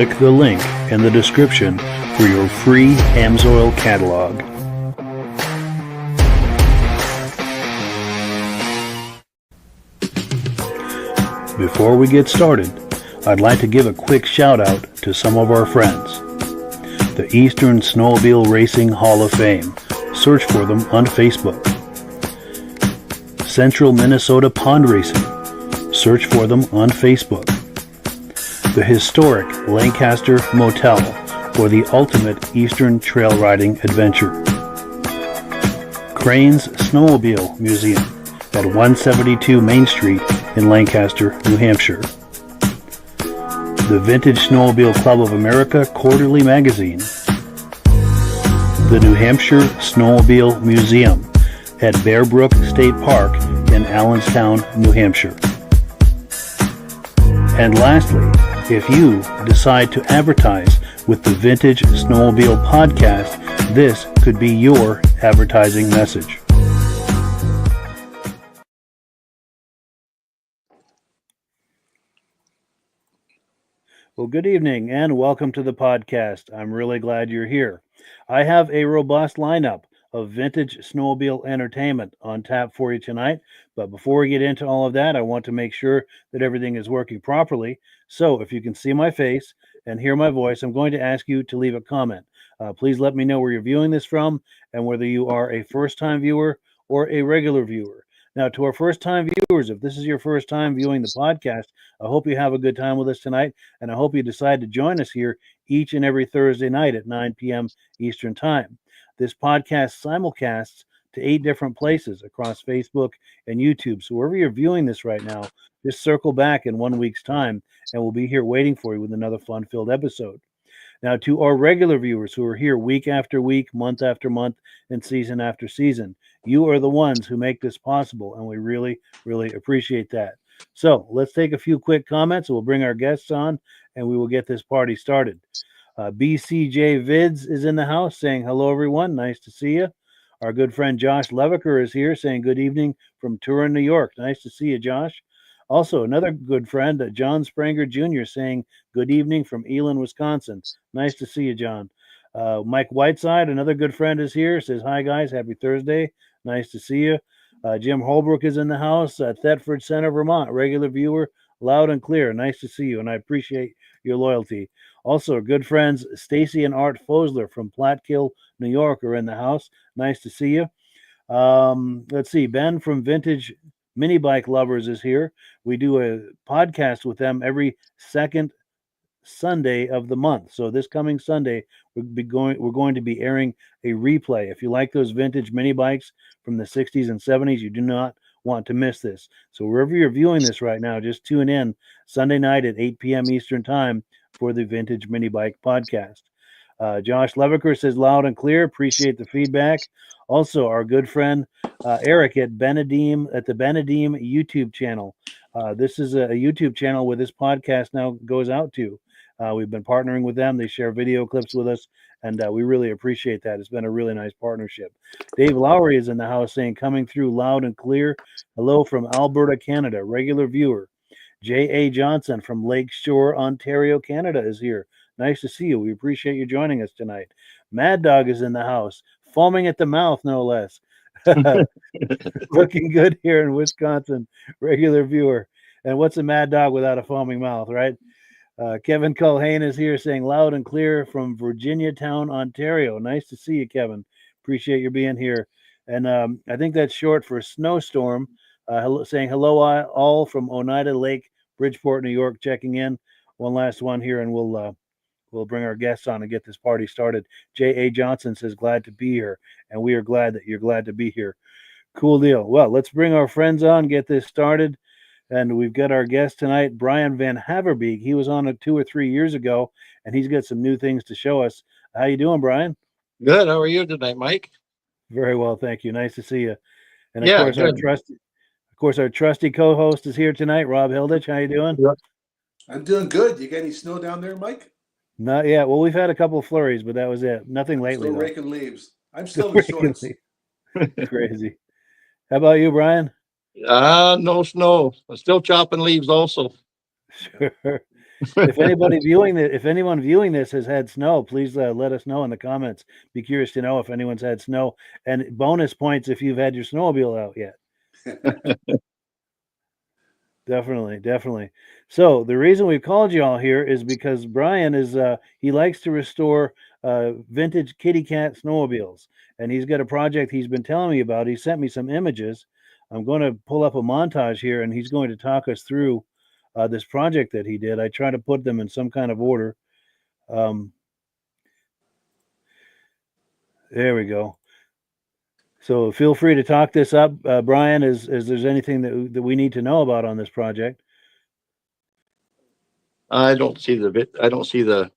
click the link in the description for your free Amsoil catalog. Before we get started, I'd like to give a quick shout out to some of our friends. The Eastern Snowmobile Racing Hall of Fame. Search for them on Facebook. Central Minnesota Pond Racing. Search for them on Facebook. The historic Lancaster Motel for the ultimate Eastern trail riding adventure. Crane's Snowmobile Museum at 172 Main Street in Lancaster, New Hampshire. The Vintage Snowmobile Club of America Quarterly Magazine. The New Hampshire Snowmobile Museum at Bear Brook State Park in Allenstown, New Hampshire. And lastly, if you decide to advertise with the Vintage Snowmobile Podcast, this could be your advertising message. Well, good evening and welcome to the podcast. I'm really glad you're here. I have a robust lineup of vintage snowmobile entertainment on tap for you tonight. But before we get into all of that, I want to make sure that everything is working properly. So if you can see my face and hear my voice, I'm going to ask you to leave a comment. Please let me know where you're viewing this from and whether you are a first-time viewer or a regular viewer. Now, to our first-time viewers, if this is your first time viewing the podcast, I hope you have a good time with us tonight, and I hope you decide to join us here each and every Thursday night at 9 p.m. Eastern Time. This podcast simulcasts to 8 different places across Facebook and YouTube. So wherever you're viewing this right now, just circle back in 1 week's time, and we'll be here waiting for you with another fun-filled episode. Now, to our regular viewers who are here week after week, month after month, and season after season, you are the ones who make this possible, and we really, really appreciate that. So let's take a few quick comments. We'll bring our guests on, and we will get this party started. BCJ Vids is in the house saying, hello, everyone. Nice to see you. Our good friend Josh Leviker is here saying good evening from Turin, New York. Nice to see you, Josh. Also, another good friend, John Spranger Jr., saying good evening from Elin, Wisconsin. Nice to see you, John. Mike Whiteside, another good friend, is here. Says, hi, guys. Happy Thursday. Nice to see you. Jim Holbrook is in the house at Thetford Center, Vermont. Regular viewer, loud and clear. Nice to see you, and I appreciate your loyalty. Also, good friends Stacy and Art Fosler from Platkill, New York, are in the house. Nice to see you. Let's see. Ben from Vintage Mini Bike Lovers is here. We do a podcast with them every second Sunday of the month. So this coming Sunday, we're going to be airing a replay. If you like those vintage mini bikes from the 60s and 70s, you do not want to miss this. So wherever you're viewing this right now, just tune in Sunday night at 8 p.m. Eastern Time for the Vintage Mini Bike Podcast. Josh Leviker says loud and clear. Appreciate the feedback. Also, our good friend Eric at the Benedim YouTube channel. This is a YouTube channel where this podcast now goes out to. We've been partnering with them. They share video clips with us, and we really appreciate that. It's been a really nice partnership. Dave Lowry is in the house saying, coming through loud and clear. Hello from Alberta, Canada. Regular viewer. J.A. Johnson from Lakeshore, Ontario, Canada is here. Nice to see you. We appreciate you joining us tonight. Mad Dog is in the house, foaming at the mouth, no less. Looking good here in Wisconsin. Regular viewer. And what's a Mad Dog without a foaming mouth, right? Kevin Culhane is here saying loud and clear from Virginia Town, Ontario. Nice to see you, Kevin. Appreciate your being here. And I think that's short for Snowstorm, saying hello all from Oneida Lake, Bridgeport, New York, checking in. One last one here, and we'll bring our guests on and get this party started. J.A. Johnson says glad to be here, and we are glad that you're glad to be here. Cool deal. Well, let's bring our friends on, get this started. And we've got our guest tonight, Brian Van Haverbeke. He was on it 2 or 3 years ago, and he's got some new things to show us. How you doing, Brian? Good. How are you tonight, Mike? Very well, thank you. Nice to see you. And Yeah, of course, our trusty co-host is here tonight, Rob Hilditch. How you doing? I'm doing good. You got any snow down there, Mike? Not yet. Well, we've had a couple of flurries, but that was it. Nothing lately. Still though. raking leaves. I'm still in shorts. Crazy. How about you, Brian? No snow. I'm still chopping leaves also. Sure. If anyone viewing this has had snow, please let us know in the comments. Be curious to know if anyone's had snow, and bonus points if you've had your snowmobile out yet. Definitely. So the reason we called you all here is because Brian is he likes to restore vintage kitty cat snowmobiles, and he's got a project he's been telling me about. He sent me some images. I'm going to pull up a montage here, and he's going to talk us through this project that he did. I try to put them in some kind of order. There we go. So feel free to talk this up, Brian, as there's anything that we need to know about on this project. I don't see the bit. I don't see the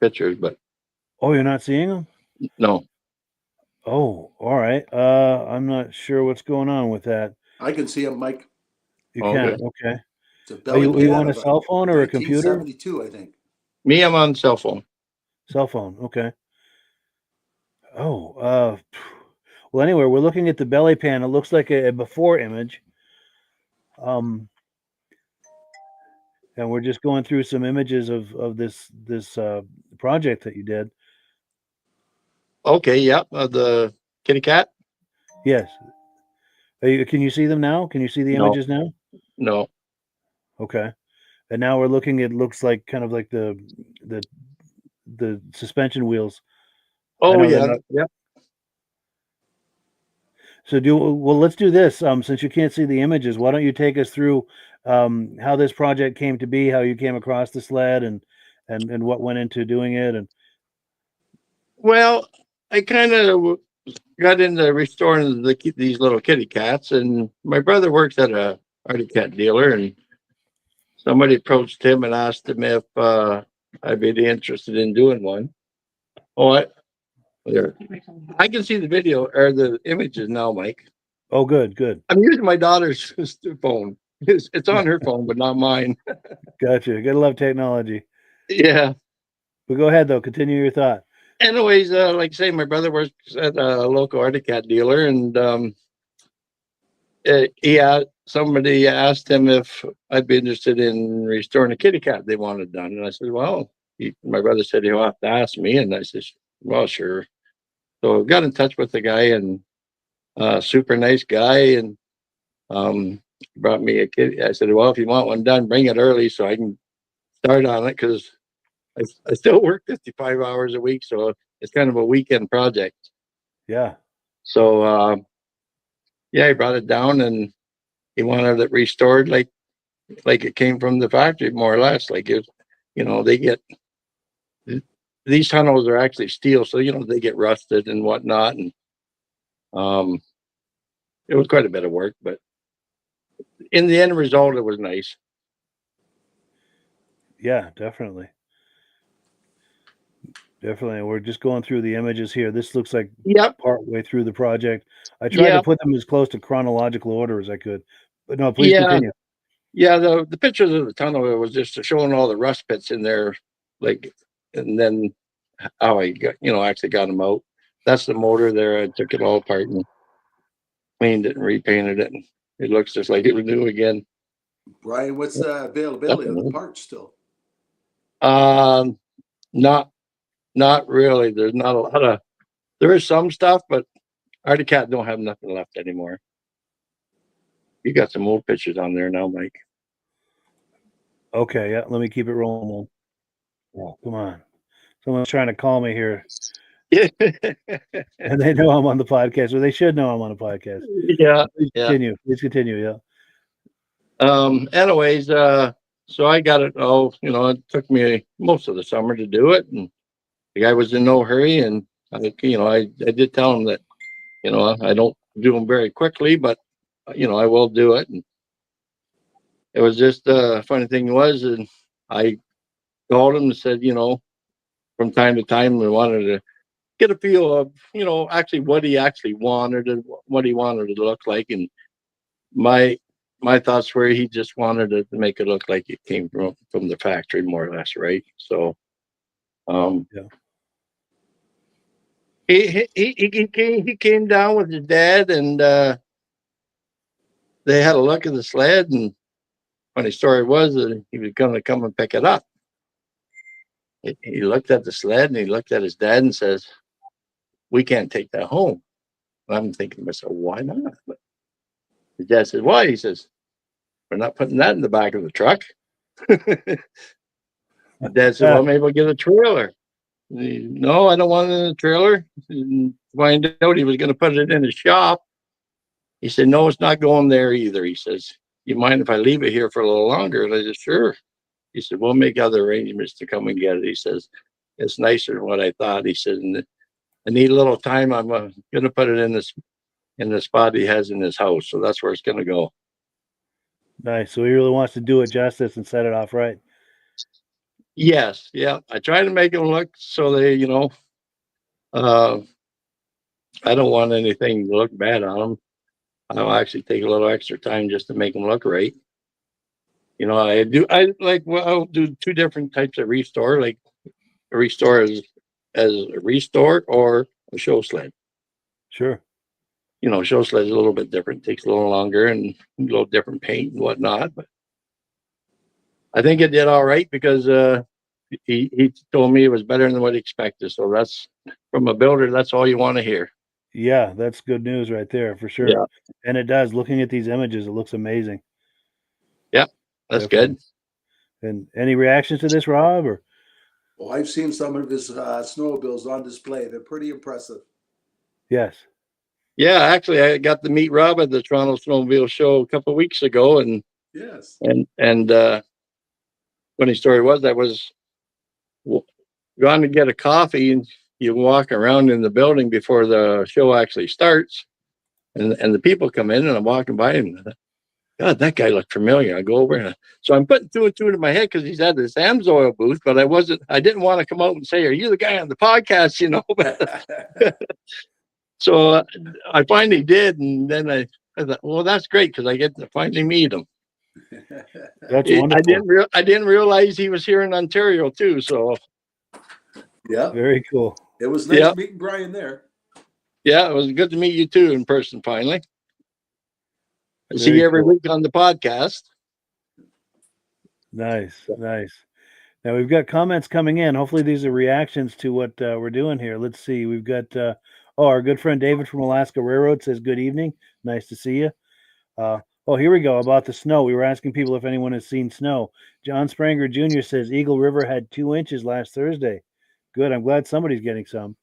pictures, but Oh, you're not seeing them? no. Oh, all right. I'm not sure what's going on with that. I can see him, Mike. You Okay. can, okay. It's a Are belly you pan on a of cell phone or a computer? 1972, I think. Me, I'm on cell phone. Cell phone, okay. Oh, well, anyway, we're looking at the belly pan. It looks like a before image. And we're just going through some images of this project that you did. Okay, yeah. The kitty cat? Yes. Can you see them now? Can you see the No. images now? No. Okay. And now we're looking at looks like kind of like the suspension wheels. Oh they're yeah. not- Yeah. So let's do this. Since you can't see the images, why don't you take us through how this project came to be, how you came across the sled, and what went into doing it, and Well, I kind of got into restoring these little kitty cats, and my brother works at a artie cat dealer, and somebody approached him and asked him if I'd be interested in doing one. Oh, there. I can see the video or the images now, Mike. oh, good, I'm using my daughter's phone. It's on her phone, but not mine. gotcha. Gotta love technology. Yeah. But go ahead though. Continue your thought. Anyways, like I say, my brother works at a local artie cat dealer, and somebody asked him if I'd be interested in restoring a kitty cat they wanted done, and I said, "Well," my brother said he'll have to ask me, and I said, "Well, sure." So I got in touch with the guy, and super nice guy, and brought me a kitty. I said, "Well, if you want one done, bring it early so I can start on it because I still work 55 hours a week, so it's kind of a weekend project." Yeah. So yeah, he brought it down, and he wanted it restored like it came from the factory, more or less. Like it, they get these tunnels are actually steel, so they get rusted and whatnot, and it was quite a bit of work, but in the end result, it was nice. Yeah, definitely. We're just going through the images here. This looks like Yep. part way through the project. I tried to put them as close to chronological order as I could, but no, please continue. Yeah, the pictures of the tunnel, it was just showing all the rust pits in there, like, and then how I got, actually got them out. That's the motor there. I took it all apart and cleaned it and repainted it, and it looks just like it was new again. Brian, what's the availability of the parts still? Not really. There's not a lot of. There is some stuff, but artie cat don't have nothing left anymore. You got some old pictures on there now, Mike. Okay, yeah. Let me keep it rolling. Oh, come on. Someone's trying to call me here. Yeah. And they know I'm on the podcast, or they should know I'm on a podcast. Yeah. Please continue. Yeah. Anyways, so I got it. Oh, it took me most of the summer to do it, and the guy was in no hurry. And I did tell him that, I don't do them very quickly, but I will do it. And it was just funny thing was, and I called him and said, from time to time, we wanted to get a feel of, actually what he actually wanted and what he wanted it to look like. And my thoughts were he just wanted it to make it look like it came from the factory, more or less, right? So, Yeah. he came down with his dad, and they had a look at the sled, and funny story was that he was going to come and pick it up. He looked at the sled and he looked at his dad and says, "We can't take that home." And I'm thinking to myself, why not? But his dad says, "Why?" He says, "We're not putting that in the back of the truck." Dad said, "Well, maybe we'll get a trailer." No, I don't want it in a trailer. And find out he was going to put it in his shop. He said, "No, it's not going there either." He says, "You mind if I leave it here for a little longer?" And I said, "Sure." He said, "We'll make other arrangements to come and get it." He says, "It's nicer than what I thought." He said, "And I need a little time. I'm going to put it in the spot he has in his house. So that's where it's going to go." Nice. So he really wants to do it justice and set it off right. Yes. Yeah. I try to make them look so they, uh, I don't want anything to look bad on them. I'll actually take a little extra time just to make them look right. I'll do two different types of restore, like a restore as a restore or a show sled. Sure. Show sled is a little bit different, takes a little longer and a little different paint and whatnot. But I think it did all right because he told me it was better than what he expected. So that's from a builder. That's all you want to hear. Yeah, that's good news right there for sure. Yeah. And it does. Looking at these images, it looks amazing. Yeah, that's Definitely. good. And any reactions to this, Rob? Or Well, I've seen some of his snowmobiles on display. They're pretty impressive. yes. Yeah, actually, I got to meet Rob at the Toronto Snowmobile Show a couple of weeks ago, and Yes. funny story was I was going to get a coffee, and you walk around in the building before the show actually starts, and the people come in, and I'm walking by, and God, that guy looked familiar. I go over, and so I'm putting two and two in my head because he's at this Amsoil booth, but I didn't want to come out and say, "Are you the guy on the podcast?" So I finally did, and then I thought, well, that's great because I get to finally meet him. That's wonderful. I didn't realize he was here in Ontario too. So Yeah. Very cool. It was nice meeting Brian there. Yeah, it was good to meet you too in person finally. I see you every week on the podcast. Nice. Now we've got comments coming in. Hopefully these are reactions to what we're doing here. Let's see. We've got our good friend David from Alaska Railroad says, "Good evening. Nice to see you." Here we go about the snow. We were asking people if anyone has seen snow. John Spranger Jr. says Eagle River had 2 inches last Thursday. Good. I'm glad somebody's getting some.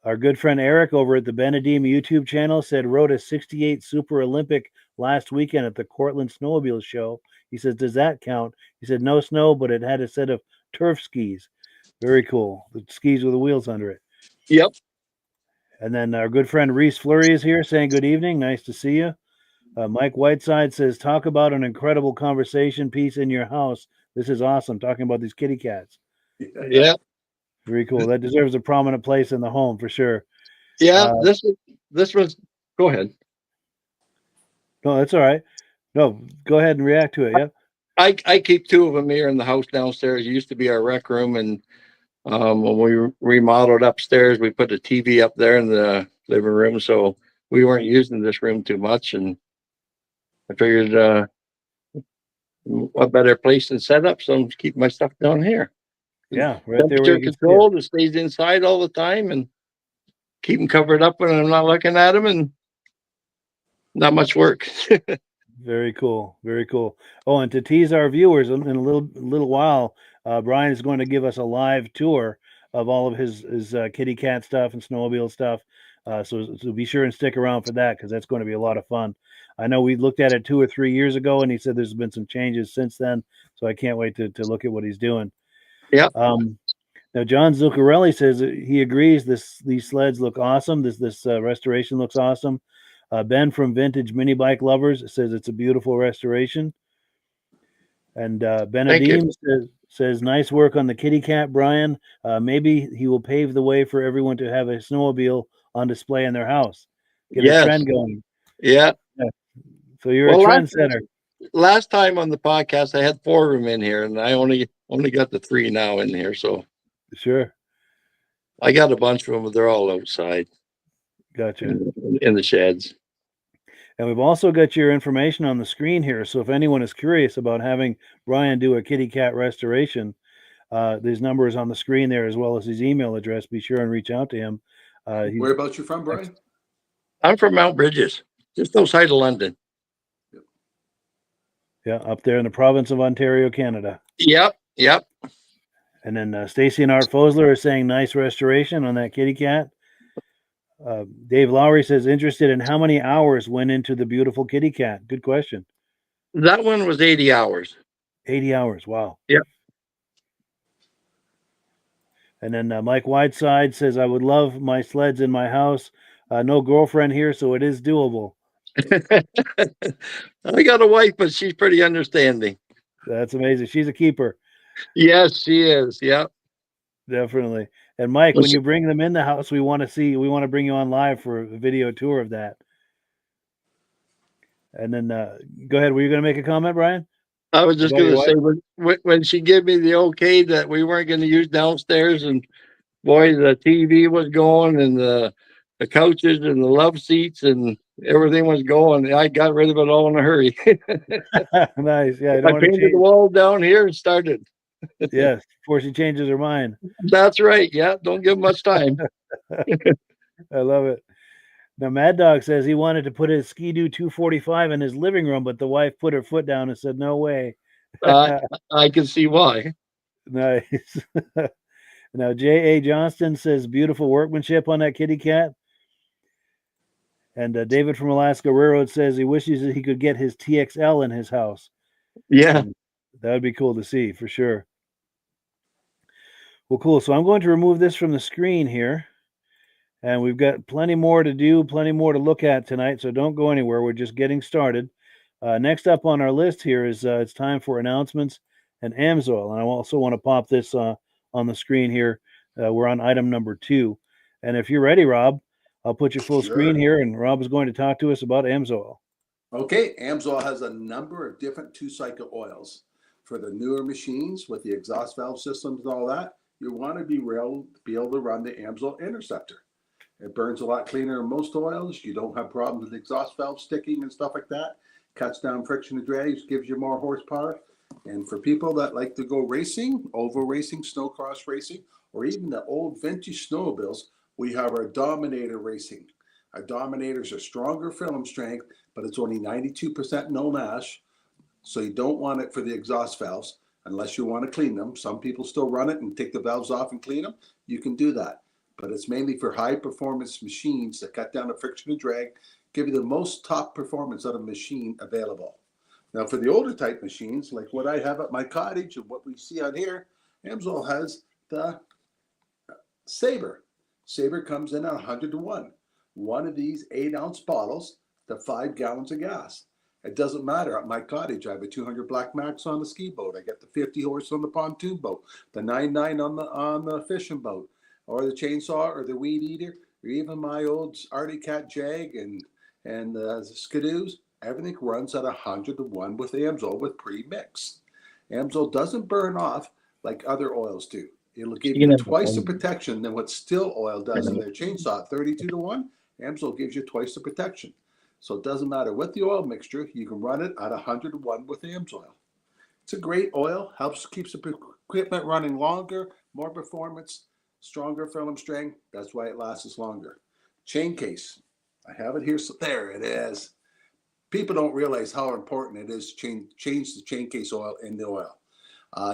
Our good friend Eric over at the Benedim YouTube channel said rode a 68 Super Olympic last weekend at the Cortland Snowmobile Show. He says, "Does that count?" He said, "No snow, but it had a set of turf skis." Very cool. The skis with the wheels under it. Yep. And then our good friend Reese Fleury is here saying, "Good evening. Nice to see you." Mike Whiteside says, "Talk about an incredible conversation piece in your house. This is awesome." Talking about these kitty cats. Yeah. Very cool. That deserves a prominent place in the home for sure. Yeah. This was. Go ahead. No, that's all right. No, go ahead and react to it. Yeah. I keep 2 of them here in the house downstairs. It used to be our rec room, and when we remodeled upstairs, we put a TV up there in the living room, so we weren't using this room too much. And I figured, what better place than set up? So I'm keeping my stuff down here. Yeah, right there where you can controlled. It stays inside all the time, and keep them covered up when I'm not looking at them, and not much work. Very cool. Very cool. Oh, and to tease our viewers in a little while, Brian is going to give us a live tour of all of his kitty cat stuff and snowmobile stuff. So be sure and stick around for that because that's going to be a lot of fun. I know we looked at it 2 or 3 years ago, and he said there's been some changes since then. So I can't wait to look at what he's doing. Yeah. Now John Zuccarelli says he agrees these sleds look awesome. This restoration looks awesome. Ben from Vintage Mini Bike Lovers says it's a beautiful restoration. And Benedim says nice work on the kitty cat, Brian. Maybe he will pave the way for everyone to have a snowmobile on display in their house. Get a trend going. Yeah. So you're a trendsetter. Last time on the podcast, I had 4 of them in here, and I only got the 3 now in here. So sure, I got a bunch of them, but they're all outside. Gotcha. In the sheds. And we've also got your information on the screen here. So if anyone is curious about having Brian do a kitty cat restoration, his number is on the screen there as well as his email address. Be sure and reach out to him. Whereabouts you from, Brian? I'm from Mount Bridges, just outside of London. Yeah, up there in the province of Ontario, Canada. Yep. And then Stacy and Art Fosler are saying nice restoration on that kitty cat. Dave Lowry says interested in how many hours went into the beautiful kitty cat. Good question. That one was 80 hours. 80 hours. Wow. Yep. And then Mike Whiteside says, I would love my sleds in my house. No girlfriend here, so it is doable. I got a wife, but she's pretty understanding. That's amazing. She's a keeper. Yes, she is. Yep. Definitely. And Mike, when you bring them in the house, we want to bring you on live for a video tour of that. And then go ahead. Were you going to make a comment, Brian? I was just going to say when she gave me the okay that we weren't going to use downstairs, and boy, the TV was going and the couches and the love seats and everything was going. I got rid of it all in a hurry. Nice. Yeah. I painted the wall down here and started. Yes, before she changes her mind. That's right. Yeah, don't give much time. I love it. Now, Mad Dog says he wanted to put his Ski-Doo 245 in his living room, but the wife put her foot down and said, no way. I can see why. Nice. Now, J.A. Johnston says beautiful workmanship on that kitty cat. And David from Alaska Railroad says he wishes that he could get his TXL in his house. Yeah. That would be cool to see for sure. Well, cool. So I'm going to remove this from the screen here. And we've got plenty more to do, plenty more to look at tonight. So don't go anywhere. We're just getting started. Next up on our list here is it's time for announcements and Amsoil. And I also want to pop this on the screen here. We're on item number 2. And if you're ready, Rob, I'll put you full screen here. And Rob is going to talk to us about Amsoil. Okay. Amsoil has a number of different 2-cycle oils. For the newer machines with the exhaust valve systems and all that, you want to be able to run the Amsoil Interceptor. It burns a lot cleaner than most oils. You don't have problems with exhaust valve sticking and stuff like that. Cuts down friction and drag, gives you more horsepower. And for people that like to go racing, oval racing, snowcross racing, or even the old vintage snowmobiles, we have our Dominator racing. Our Dominators are stronger film strength, but it's only 92% no mash. So you don't want it for the exhaust valves unless you want to clean them. Some people still run it and take the valves off and clean them. You can do that. But it's mainly for high performance machines that cut down the friction and drag, give you the most top performance out of a machine available. Now for the older type machines, like what I have at my cottage and what we see on here, Amsoil has the Sabre. Sabre comes in at 100 to 1. One of these 8-ounce bottles to 5 gallons of gas. It doesn't matter. At my cottage, I have a 200 Black Max on the ski boat. I got the 50 horse on the pontoon boat, the 99 on the fishing boat, or the chainsaw, or the weed eater, or even my old Arctic Cat Jag and the Skidoos. Everything runs at 100 to 1 with Amsoil with pre-mix. Amsoil doesn't burn off like other oils do. It'll give you twice the protection than what Still Oil does in their chainsaw at 32 to 1. Amsoil gives you twice the protection. So it doesn't matter what the oil mixture, you can run it at 100 to 1 with Amsoil. It's a great oil, keeps the equipment running longer, more performance, stronger film strength. That's why it lasts longer. Chain case. I have it here. So there it is. People don't realize how important it is to change the chain case oil in the oil.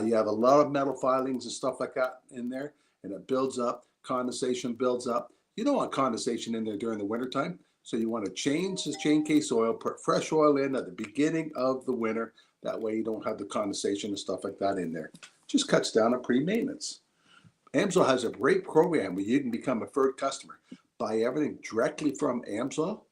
You have a lot of metal filings and stuff like that in there, and it builds up. Condensation builds up. You don't want condensation in there during the wintertime, so you want to change the chain case oil, put fresh oil in at the beginning of the winter. That way you don't have the condensation and stuff like that in there. Just cuts down on pre-maintenance. Amsoil has a great program where you can become a preferred customer. Buy everything directly from Amsoil.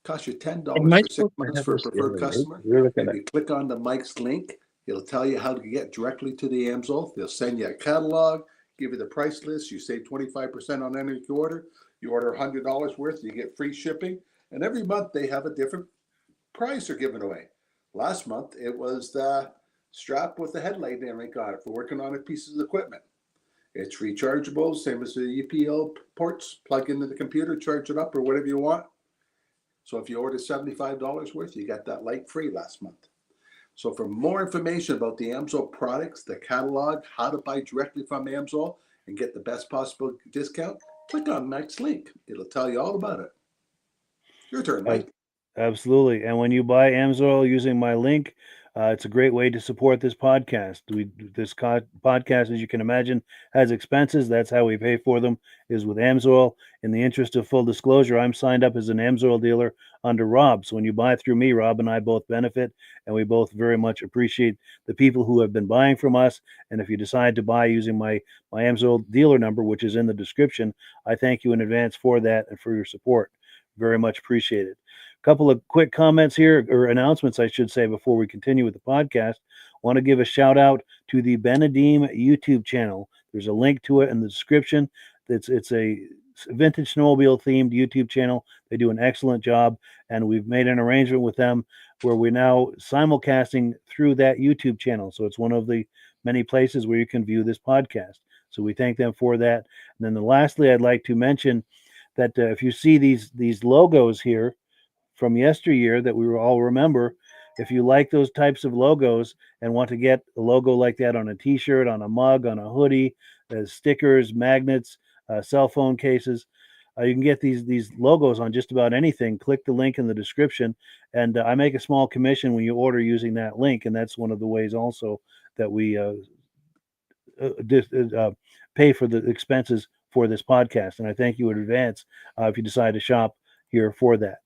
Costs you $10 for 6 months for a preferred customer. If you click on the Mike's link, it'll tell you how to get directly to the Amsoil. They'll send you a catalog, give you the price list. You save 25% on any order. You order $100 worth, you get free shipping. And every month they have a different prize they're giving away. Last month it was the strap with the headlight and everything on it for working on a piece of equipment. It's rechargeable, same as the UPL ports. Plug into the computer, charge it up or whatever you want. So if you order $75 worth, you got that light free last month. So for more information about the Amsoil products, the catalog, how to buy directly from Amsoil, and get the best possible discount, click on Mike's link. It'll tell you all about it. Your turn, Mike. Absolutely. And when you buy Amsoil using my link, it's a great way to support this podcast. This podcast, as you can imagine, has expenses. That's how we pay for them, is with Amsoil. In the interest of full disclosure, I'm signed up as an Amsoil dealer under Rob. So when you buy through me, Rob and I both benefit, and we both very much appreciate the people who have been buying from us. And if you decide to buy using my Amsoil dealer number, which is in the description, I thank you in advance for that and for your support. Very much appreciated. Couple of quick comments here, or announcements, I should say, before we continue with the podcast. Want to give a shout out to the Benedim YouTube channel. There's a link to it in the description. It's a vintage snowmobile themed YouTube channel. They do an excellent job, and we've made an arrangement with them where we're now simulcasting through that YouTube channel. So it's one of the many places where you can view this podcast. So we thank them for that. And then lastly, I'd like to mention that if you see these logos here from yesteryear that we all remember, if you like those types of logos and want to get a logo like that on a t-shirt, on a mug, on a hoodie, stickers, magnets, cell phone cases, you can get these logos on just about anything. Click the link in the description, and I make a small commission when you order using that link, and that's one of the ways also that we pay for the expenses for this podcast. And I thank you in advance if you decide to shop here for that.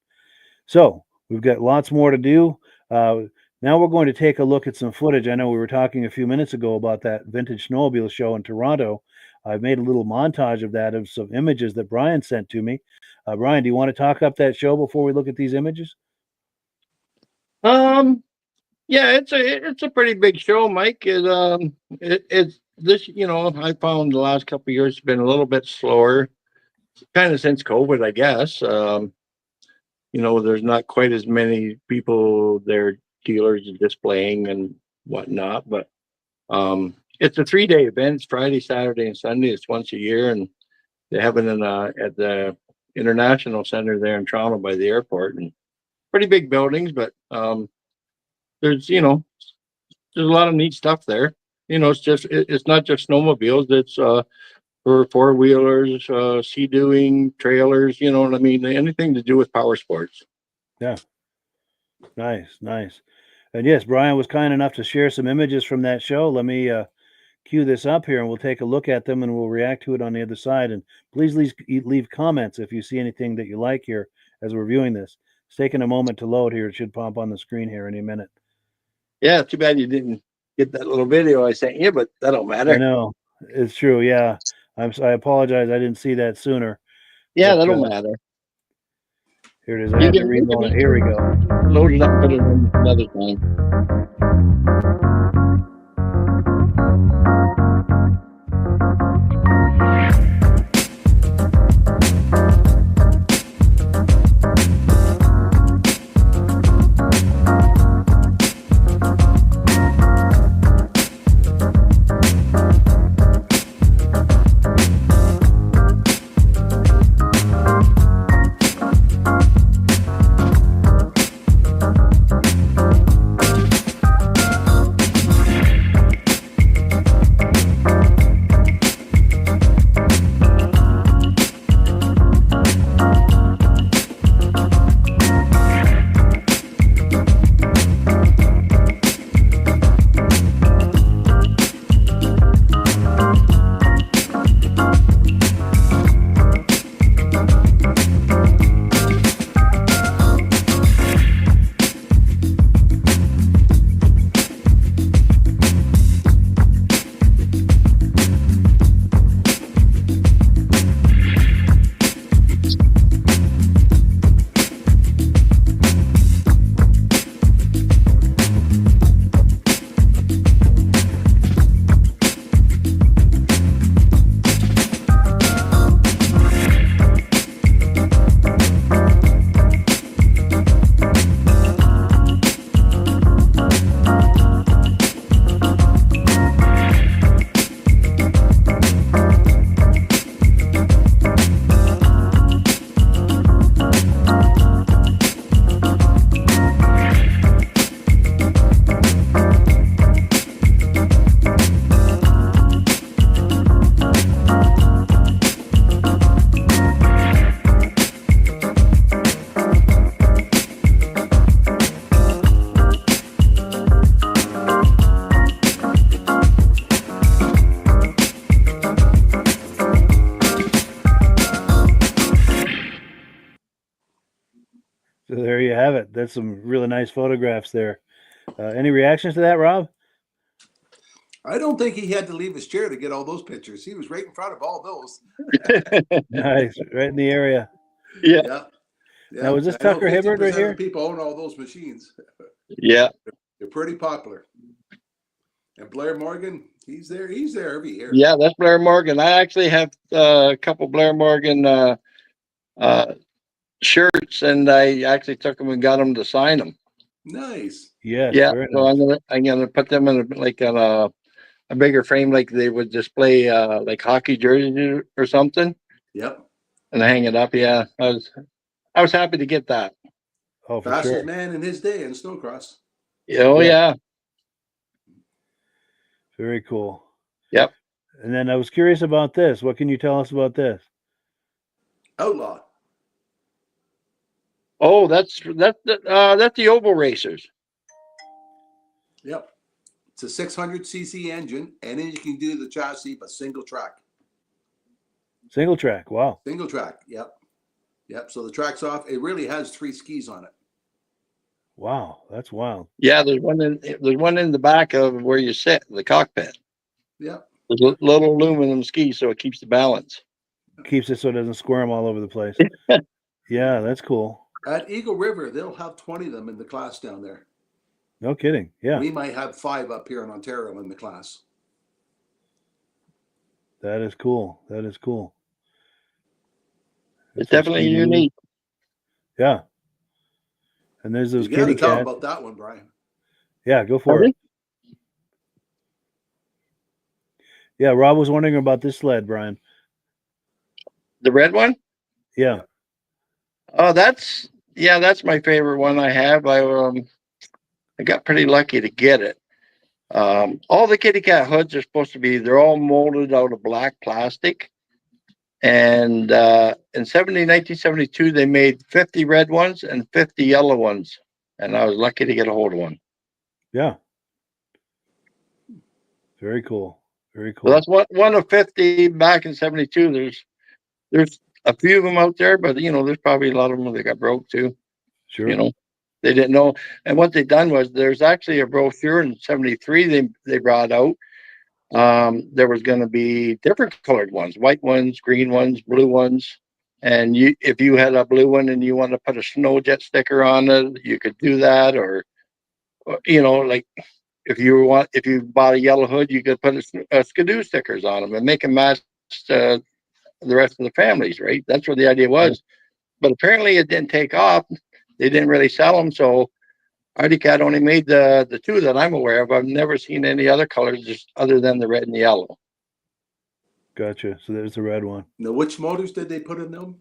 So we've got lots more to do. Now we're going to take a look at some footage. I know we were talking a few minutes ago about that Vintage Snowmobile Show in Toronto. I've made a little montage of that, of some images that Brian sent to me. Brian, do you want to talk up that show before we look at these images? Yeah, it's a pretty big show, Mike. It's this, I found the last couple of years has been a little bit slower, kind of since COVID, I guess. There's not quite as many people there, dealers displaying and whatnot, but it's a 3-day event. It's Friday, Saturday, and Sunday. It's once a year, and they have it at the International Center there in Toronto by the airport, and pretty big buildings, but there's a lot of neat stuff there. It's not just snowmobiles. It's for four-wheelers, sea-doing, trailers, you know what I mean? Anything to do with power sports. Yeah. Nice. And yes, Brian was kind enough to share some images from that show. Let me cue this up here, and we'll take a look at them, and we'll react to it on the other side. And please leave comments if you see anything that you like here as we're viewing this. It's taking a moment to load here. It should pop on the screen here any minute. Yeah, too bad you didn't get that little video I sent you, but that don't matter. I know. It's true, yeah. I apologize. I didn't see that sooner. Yeah, that don't matter. Here it is. I have to reload it. Here we go. Load it up, put it in another time. So there you have it. That's some really nice photographs there. Any reactions to that, Rob? I don't think he had to leave his chair to get all those pictures. He was right in front of all those. Nice, right in the area. Yeah. Yeah. Yeah. Now, was this I know Tucker Hibbert right 50% here? of people own all those machines. Yeah. They're pretty popular. And Blair Morgan, he's there. He's there every year. Yeah, that's Blair Morgan. I actually have a couple Blair Morgan shirts, and I actually took them and got them to sign them. Nice. Yes, Yeah, very so nice. I'm gonna put them in on a bigger frame, like they would display like hockey jerseys or something, Yep. and hang it up. Yeah, I was happy to get that. Oh, for Fastest sure. man in his day in snowcross. Oh Yeah. yeah. Very cool. Yep. And then I was curious about this. What can you tell us about this? Outlaw. Oh, that's the oval racers. Yep. It's a 600cc engine, and then you can do the chassis, but single track. Single track. Wow. Single track. Yep. Yep. So the track's off. It really has 3 skis on it. Wow. That's wild. Yeah, there's one in the back of where you sit, the cockpit. Yep. There's a little aluminum ski, so it keeps the balance. Keeps it so it doesn't squirm all over the place. Yeah, that's cool. At Eagle River, they'll have 20 of them in the class down there. No kidding. Yeah, We might have 5 up here in Ontario in the class. that is cool. That is cool. It's That's definitely speedy. unique. Yeah. And there's those You got to kitty tell them cats. about that one, Brian. Yeah, go for Pardon? it. Yeah, Rob was wondering about this sled, Brian. The red one? Yeah. Oh, that's my favorite one I have. I got pretty lucky to get it. All the kitty cat hoods are supposed to be, they're all molded out of black plastic. And in 1972, they made 50 red ones and 50 yellow ones. And I was lucky to get a hold of one. Yeah. Very cool. Very cool. So that's one of 50 back in 72. There's a few of them out there, but there's probably a lot of them that got broke too. Sure. They didn't know. And what they done was there's actually a brochure in 73 they brought out. There was going to be different colored ones, white ones, green ones, blue ones. And if you had a blue one and you want to put a snow jet sticker on it, you could do that. Or like if you bought a yellow hood, you could put a Skidoo stickers on them and make them match the rest of the families, right? That's what the idea was. But apparently it didn't take off. They didn't really sell them. So Arctic Cat only made the 2 that I'm aware of. I've never seen any other colors just other than the red and the yellow. Gotcha. So there's the red one. Now, which motors did they put in them?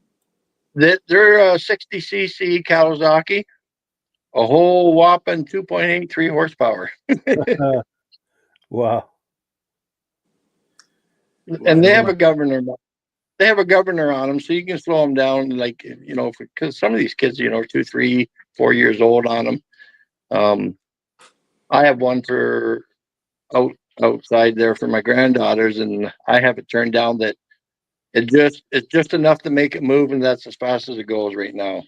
They're 60cc Kawasaki, a whole whopping 2.83 horsepower. Wow. And they have a governor. They have a governor on them, so you can slow them down. Like because some of these kids, 2, 3, 4 years old on them. I have one for outside there for my granddaughters, and I have it turned down that it's just enough to make it move, and that's as fast as it goes right now.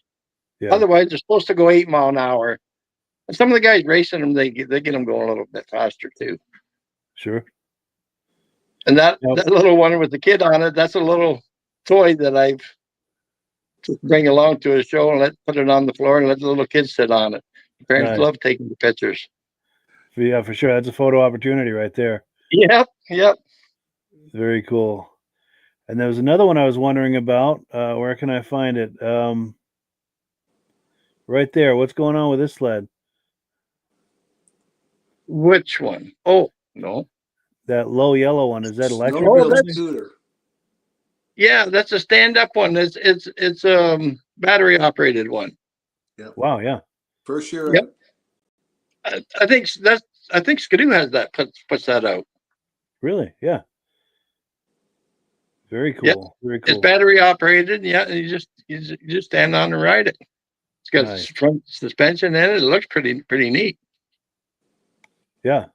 Yeah. Otherwise, they're supposed to go 8 mile an hour. And some of the guys racing them, they get them going a little bit faster too. Sure. And that little one with the kid on it, that's a little toy that I've bring along to a show and put it on the floor and let the little kids sit on it. The parents Nice. love taking the pictures. Yeah, for sure. That's a photo opportunity right there. Yep. Very cool. And there was another one I was wondering about. Where can I find it? Right there. What's going on with this sled? Which one? Oh, no. That low yellow one. Is that electric? Snowmobile scooter. Yeah, that's a stand-up one. It's battery operated one. Yeah. Wow. Yeah. First year. Yep. I think Skidoo has that puts that out. Really? Yeah. Very cool. Yep. Very cool. It's battery operated. Yeah, you just stand on and ride it. It's got Nice. front suspension in it. It looks pretty neat. Yeah.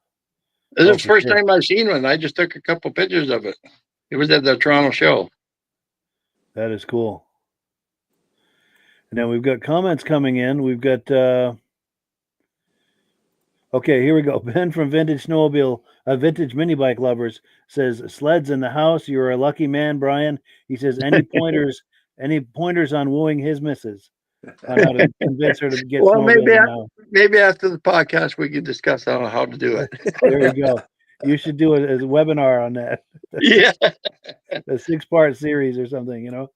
This is the first sure. time I've seen one. I just took a couple pictures of it. It was at the Toronto show. That is cool. Now we've got comments coming in. We've got okay, here we go. Ben from Vintage Snowmobile, Vintage Mini Bike Lovers says sleds in the house. You're a lucky man, Brian. He says any pointers on wooing his missus on how to convince her to get Well, snowmobiles in the house. maybe after the podcast we can discuss on how to do it. There you go. You should do it as a webinar on that. Yeah, A 6-part series or something, you know.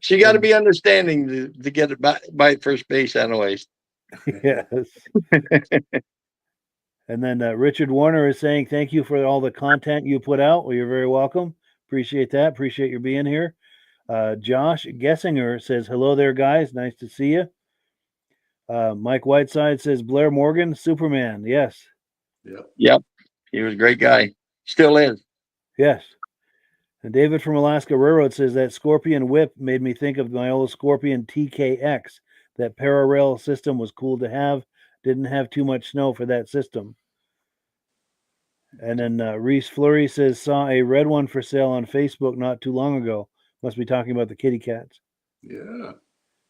she got to be understanding to get it by first base, anyways. Yes. And then Richard Warner is saying thank you for all the content you put out. Well, you're very welcome. Appreciate that. Appreciate your being here. Josh Gessinger says hello there, guys. Nice to see you. Mike Whiteside says Blair Morgan, Superman. Yes. Yep. He was a great guy. Still is. Yes. And David from Alaska Railroad says that Scorpion whip made me think of my old Scorpion TKX. That Pararail system was cool to have. Didn't have too much snow for that system. And then Reese Fleury says saw a red one for sale on Facebook not too long ago. Must be talking about the kitty cats. Yeah.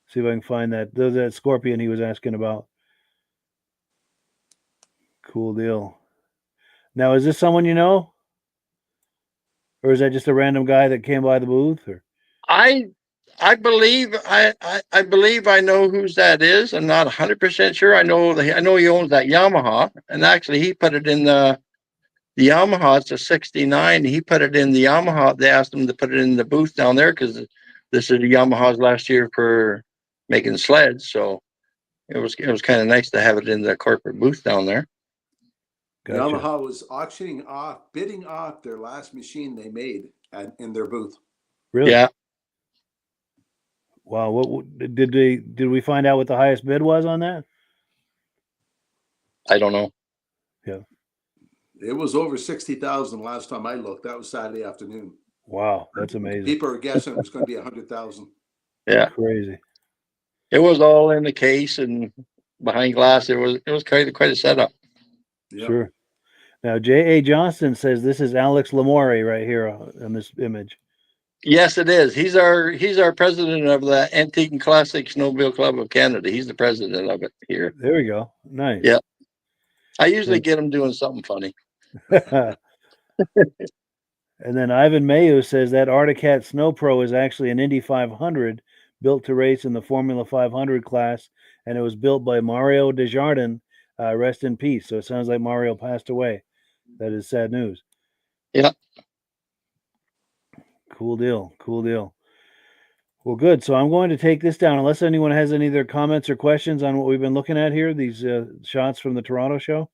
See if I can find that. There's that Scorpion he was asking about. Cool deal. Now, is this someone you know? Or is that just a random guy that came by the booth? Or I believe I know whose that is. I'm not 100% sure. I know he owns that Yamaha, and actually he put it in the Yamaha. It's a '69. He put it in the Yamaha. They asked him to put it in the booth down there because this is the Yamaha's last year for making sleds. So it was kind of nice to have it in the corporate booth down there. Gotcha. Yamaha was bidding off their last machine they made in their booth. Really? Yeah. Wow. What did we find out what the highest bid was on that? I don't know. Yeah. It was over 60,000 last time I looked. That was Saturday afternoon. Wow, that's amazing. People are guessing it was going to be 100,000. Yeah. Crazy. It was all in the case and behind glass. It was quite a setup. Yep. Sure. Now, J.A. Johnston says this is Alex Lamore right here on this image. Yes, it is. He's our president of the Antique and Classic Snowmobile Club of Canada. He's the president of it here. There we go. Nice. Yeah. I usually get him doing something funny. And then Ivan Mayu says that Articat Snow Pro is actually an Indy 500 built to race in the Formula 500 class, and it was built by Mario Desjardins. Rest in peace. So it sounds like Mario passed away. That is sad news. Yeah. Cool deal. Cool deal. Well, good. So I'm going to take this down unless anyone has any other comments or questions on what we've been looking at here, these shots from the Toronto show.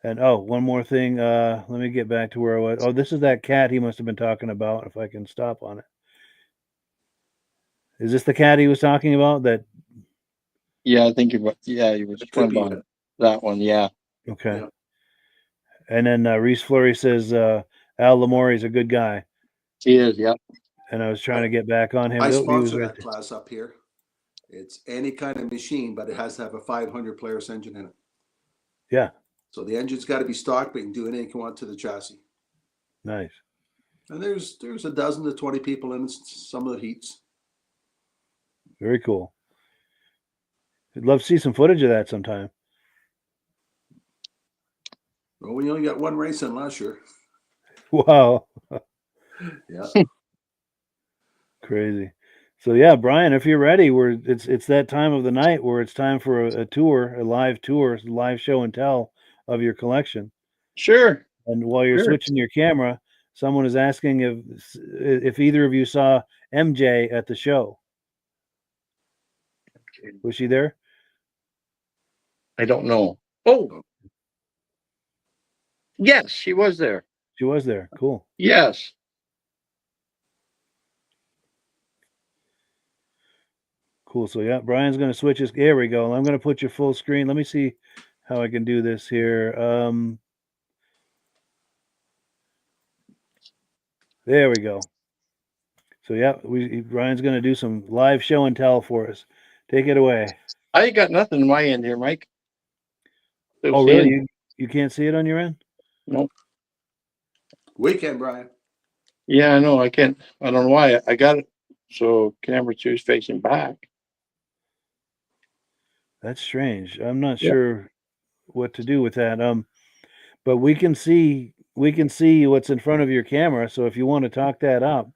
And one more thing. Let me get back to where I was. Oh, this is that cat he must have been talking about. If I can stop on it. Is this the cat he was talking about? That? Yeah, I think he was talking about that one. Yeah. Okay. Yeah. And then Reese Fleury says Al Lamore is a good guy. He is. Yeah. And I was trying to get back on him. I He was sponsor right that there. class up here. It's any kind of machine, but it has to have a 500 Polaris engine in it. Yeah. So the engine's got to be stock, but you can do anything you want to the chassis. Nice. And there's a dozen to 20 people in some of the heats. Very cool. I'd love to see some footage of that sometime. Well, we only got one race in last year. Wow. Yeah. Crazy. So yeah, Brian, if you're ready, it's that time of the night where it's time for a live show and tell of your collection. Sure. And while you're switching your camera, someone is asking if either of you saw MJ at the show. Was she there? I don't know. Oh. Yes, she was there. She was there. Cool. Yes. Cool. So yeah, Brian's going to switch his. There we go. I'm going to put your full screen. Let me see how I can do this here. There we go. So yeah, Brian's going to do some live show and tell for us. Take it away. I ain't got nothing on my end here, Mike. Oh really? You can't see it on your end? Nope. Weekend, Brian. Yeah, I know. I can't. I don't know why. I got it. So camera 2 is facing back. That's strange. I'm not Yeah. sure what to do with that. But we can see what's in front of your camera. So if you want to talk that up,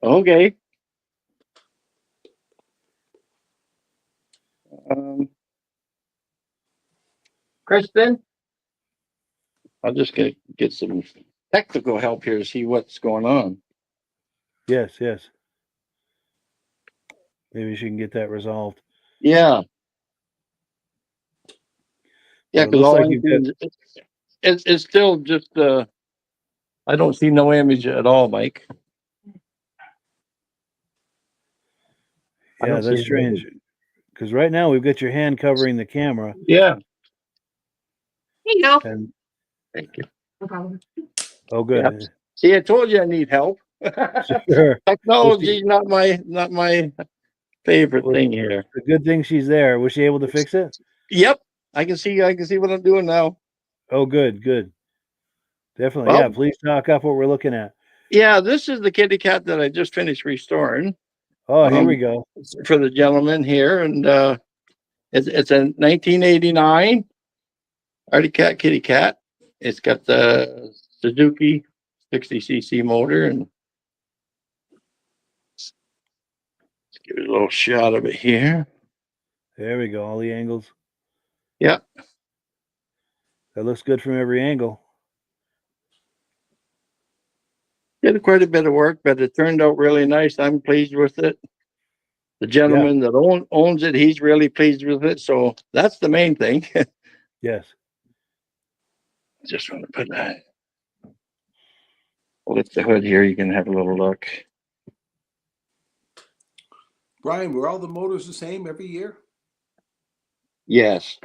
Okay. Um, Kristen, I'll just get some technical help here to see what's going on. yes, yes. Maybe she can get that resolved. Yeah. Yeah, So it because looks all like I you've see got. is it's still just I don't see no image at all, Mike. I Yeah, don't see that's any image. strange. Because right now we've got your hand covering the camera, Yeah. and Thank you. oh, Yeah. good. See, I told you I need help. Sure. Well, Technology not my favorite well, thing here. the good thing she's there. Was she able to fix it? Yep. I can see what I'm doing now. Oh, good, good. Definitely. Well, Yeah. Please talk up what we're looking at. yeah, this is the kitty cat that I just finished restoring. Oh, here we Um, go. for the gentleman here, and it's a 1989 Artie Cat kitty cat. It's got the Suzuki 60cc motor, and let's give it a little shot of it here. There we go. All the angles. Yeah, That looks good from every angle. did quite a bit of work, but it turned out really nice. I'm pleased with it. The Yeah. gentleman that owns it, he's really pleased with it. So that's the main thing. Yes. Just want to put that. Lift the hood here. You can have a little look. Brian, were all the motors the same every year? Yes.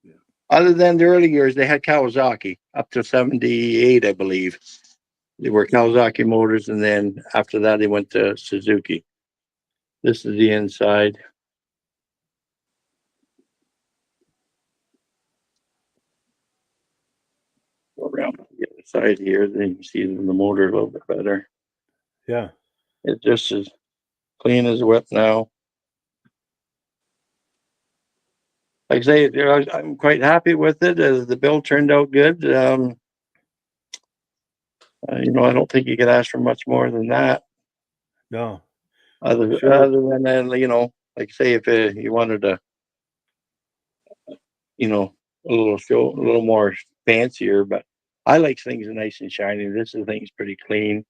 Yeah. Other than the early years, they had Kawasaki up to 78, I believe. They were Kawasaki motors, and then after that, they went to Suzuki. This is the inside. Go around the other side here, then you can see the motor a little bit better. Yeah. It's just as clean as a whip now. Like I say, I'm quite happy with it. The build turned out good. I don't think you could ask for much more than that. No. Other Sure. other than that, like say if you wanted to, a little more fancier, but I like things nice and shiny. This thing's pretty clean.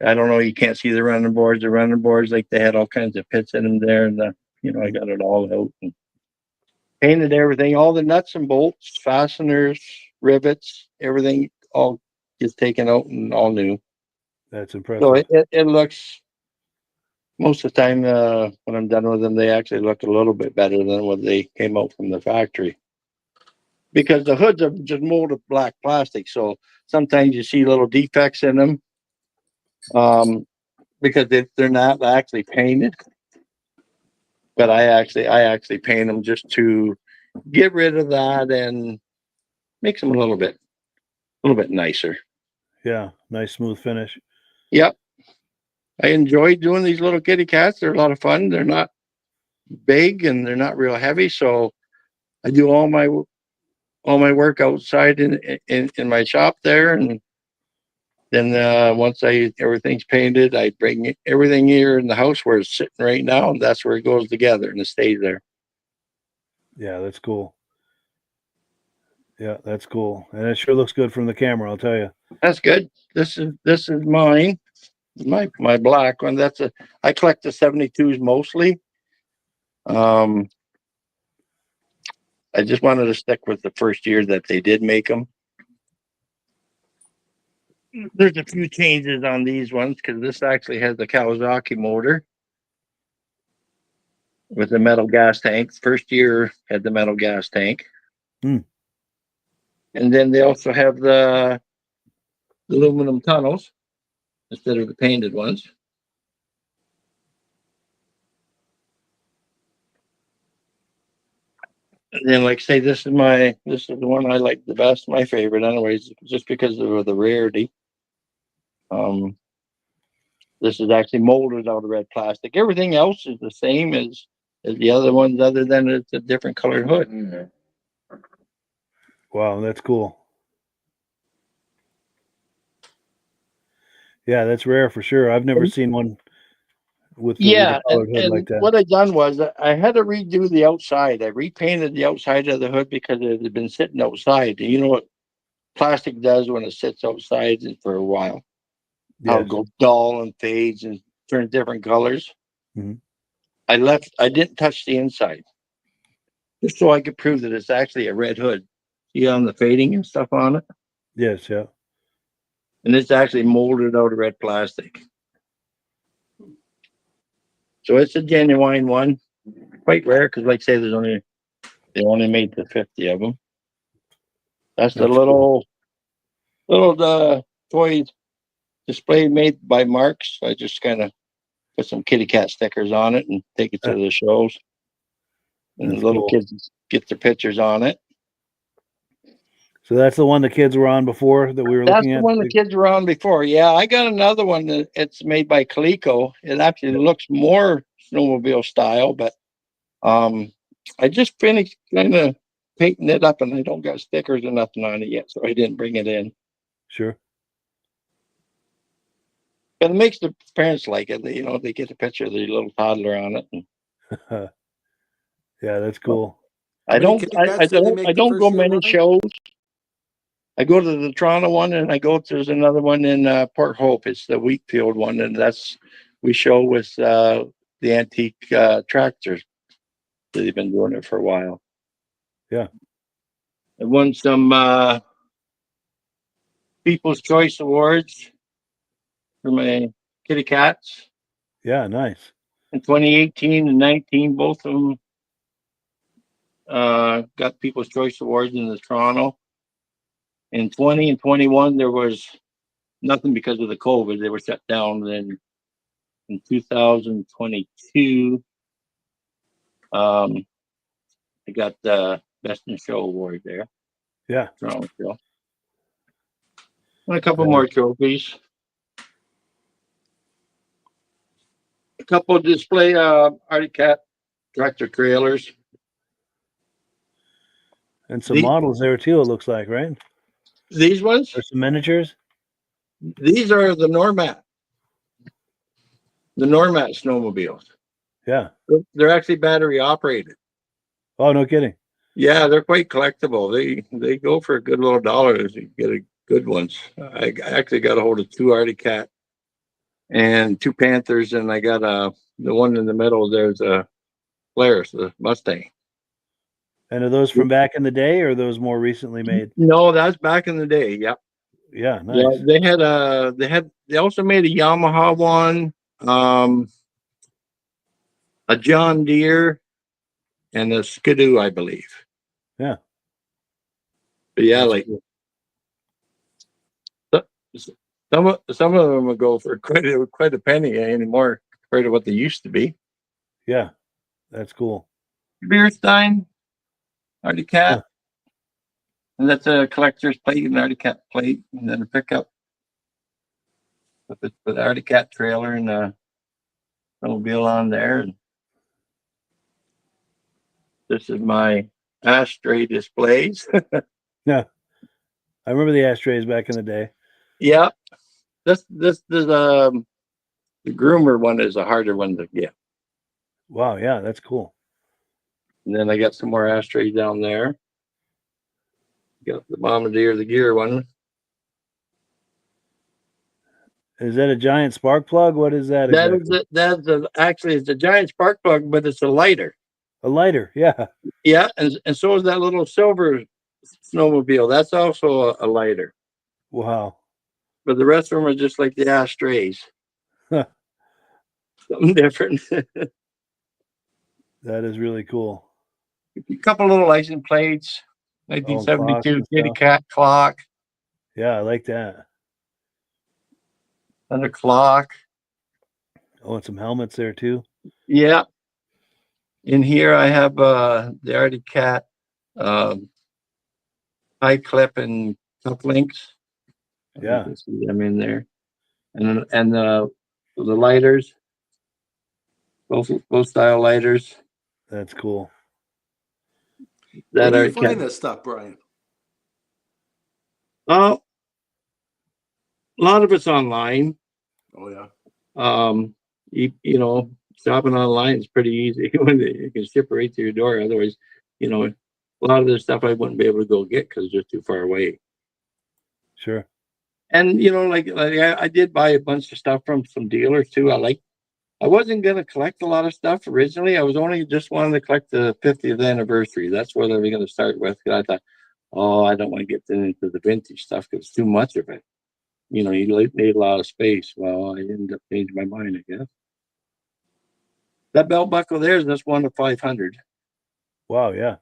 I don't know. You can't see the running boards. The running boards, like they had all kinds of pits in them there, and I got it all out and painted everything. All the nuts and bolts, fasteners, rivets, everything, all gets taken out and all new. That's So impressive. it looks most of the time when I'm done with them, they actually look a little bit better than when they came out from the factory. Because the hoods are just molded black plastic, so sometimes you see little defects in them because they're not actually painted. But I actually paint them just to get rid of that and makes them a little bit nicer. Yeah. Nice smooth finish. Yep, I enjoy doing these little kitty cats. They're a lot of fun. They're not big and they're not real heavy, so I do all my work outside in my shop there, and then once everything's painted, I bring everything here in the house where it's sitting right now, and that's where it goes together and it stays there. Yeah. That's cool. Yeah. That's cool. And it sure looks good from the camera. I'll tell you. That's good. This is mine, my black one. I collect the 72s mostly. Um, I just wanted to stick with the first year that they did make them. There's a few changes on these ones because this actually has the Kawasaki motor with the metal gas tank. First year had the metal gas tank. Hmm. And then they also have the aluminum tunnels instead of the painted ones. And then, like say, this is the one I like the best, my favorite, anyways, just because of the rarity. Um, This is actually molded out of red plastic. Everything else is the same as the other ones, other than it's a different colored hood. Wow, that's cool. Yeah, that's rare for sure. I've never seen one with the colored hood like that. What I done was I had to redo the outside. I repainted the outside of the hood because it had been sitting outside. You know what plastic does when it sits outside for a while? How it goes dull and fades and turns different colors. Mhm. I didn't touch the inside, just so I could prove that it's actually a red hood. See on the fading and stuff on it? Yes, yeah. And it's actually molded out of red plastic. So it's a genuine one. Quite rare because, like I say, they only made the 50 of them. That's the Cool. little toy display made by Marks. I just kind of put some kitty cat stickers on it and take it to the shows. And the little kids get their pictures on it. So that's the one the kids were on before that we were looking at? That's the one the kids were on before. Yeah, I got another one that it's made by Coleco. It actually looks more snowmobile style, but I just finished kind of painting it up and I don't got stickers or nothing on it yet, so I didn't bring it in. Sure. But it makes the parents like it. They get a picture of the little toddler on it. Yeah, that's cool. I don't go many shows. I go to the Toronto one, and there's another one in Port Hope. It's the Wheatfield one, and we show with the antique tractors. They've been doing it for a while. Yeah. I won some People's Choice Awards for my kitty cats. Yeah, nice. In 2018 and 19, both of them got People's Choice Awards in the Toronto. In 20 and 21, there was nothing because of the COVID. They were shut down. Then in 2022, I got the Best in Show award there. Yeah. Toronto show. And a couple more trophies. A couple of display Arctic Cat tractor trailers. And some models there too, it looks like, right? These ones? There's some miniatures? These are the Normat. The Normat snowmobiles. Yeah. They're actually battery operated. Oh, no kidding. Yeah, they're quite collectible. They go for a good little $1 if you get a good ones. I actually got a hold of 2 Arctic Cat and 2 Panthers, and I got the one in the middle. There's a Polaris, the Mustang. And are those from back in the day, or are those more recently made? No, that's back in the day. Yep. Yeah, nice. Yeah, they also made a Yamaha one, a John Deere, and a Skidoo, I believe. Yeah. But yeah, that's cool. Some of them will go for quite a penny anymore compared to what they used to be. Yeah, that's cool. Beerstein, Arctic Cat, and that's a collector's plate, an Arctic Cat plate, and then a pickup with the Arctic Cat trailer and a snowmobile on there. And this is my ashtray displays. Yeah, I remember the ashtrays back in the day. Yeah, the groomer one is a harder one to get. Wow, yeah, that's cool. And then I got some more ashtrays down there. Got the Bombardier, the gear one. Is that a giant spark plug? What is that exactly? Actually, it's a giant spark plug, but it's a lighter. A lighter, yeah. Yeah, and so is that little silver snowmobile. That's also a lighter. Wow. But the rest of them are just like the ashtrays. Something different. That is really cool. A couple little license plates. 1972 kitty cat clock. Yeah, I like that. And a clock. Oh, and some helmets there too. Yeah. In here I have the Arctic Cat high clip and cuff links. Yeah. You can see them in there. And the lighters, both style lighters That's cool. Where that do are you find this stuff, Brian? a lot of it's online. Oh yeah. You know, shopping online is pretty easy when you can ship it right to your door. Otherwise, you know, a lot of the stuff I wouldn't be able to go get because it's just too far away. Sure. And you know, like I did buy a bunch of stuff from some dealers too. I wasn't going to collect a lot of stuff originally. I was only just wanting to collect the 50th anniversary. That's what I was going to start with. I thought, oh, I don't want to get into the vintage stuff because it's too much of it. You know, you need a lot of space. Well, I ended up changing my mind, I guess. That belt buckle there is just 1 of 500. Wow. Yeah.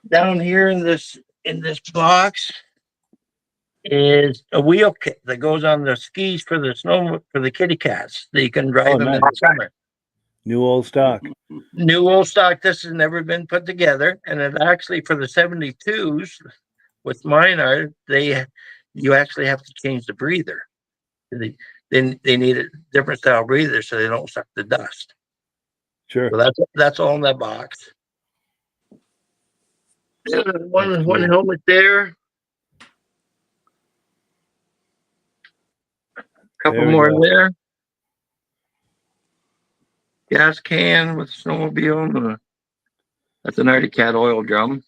Down here in this box is a wheel kit that goes on the skis for the kitty cats that you can drive them in the summer. New old stock. New old stock. This has never been put together, and it actually for the 72s with mine are you actually have to change the breather. They need a different style breather so they don't suck the dust. Sure. So that's all in that box. One helmet there. Couple more there. Gas can with snowmobile. That's an Arctic Cat oil drum.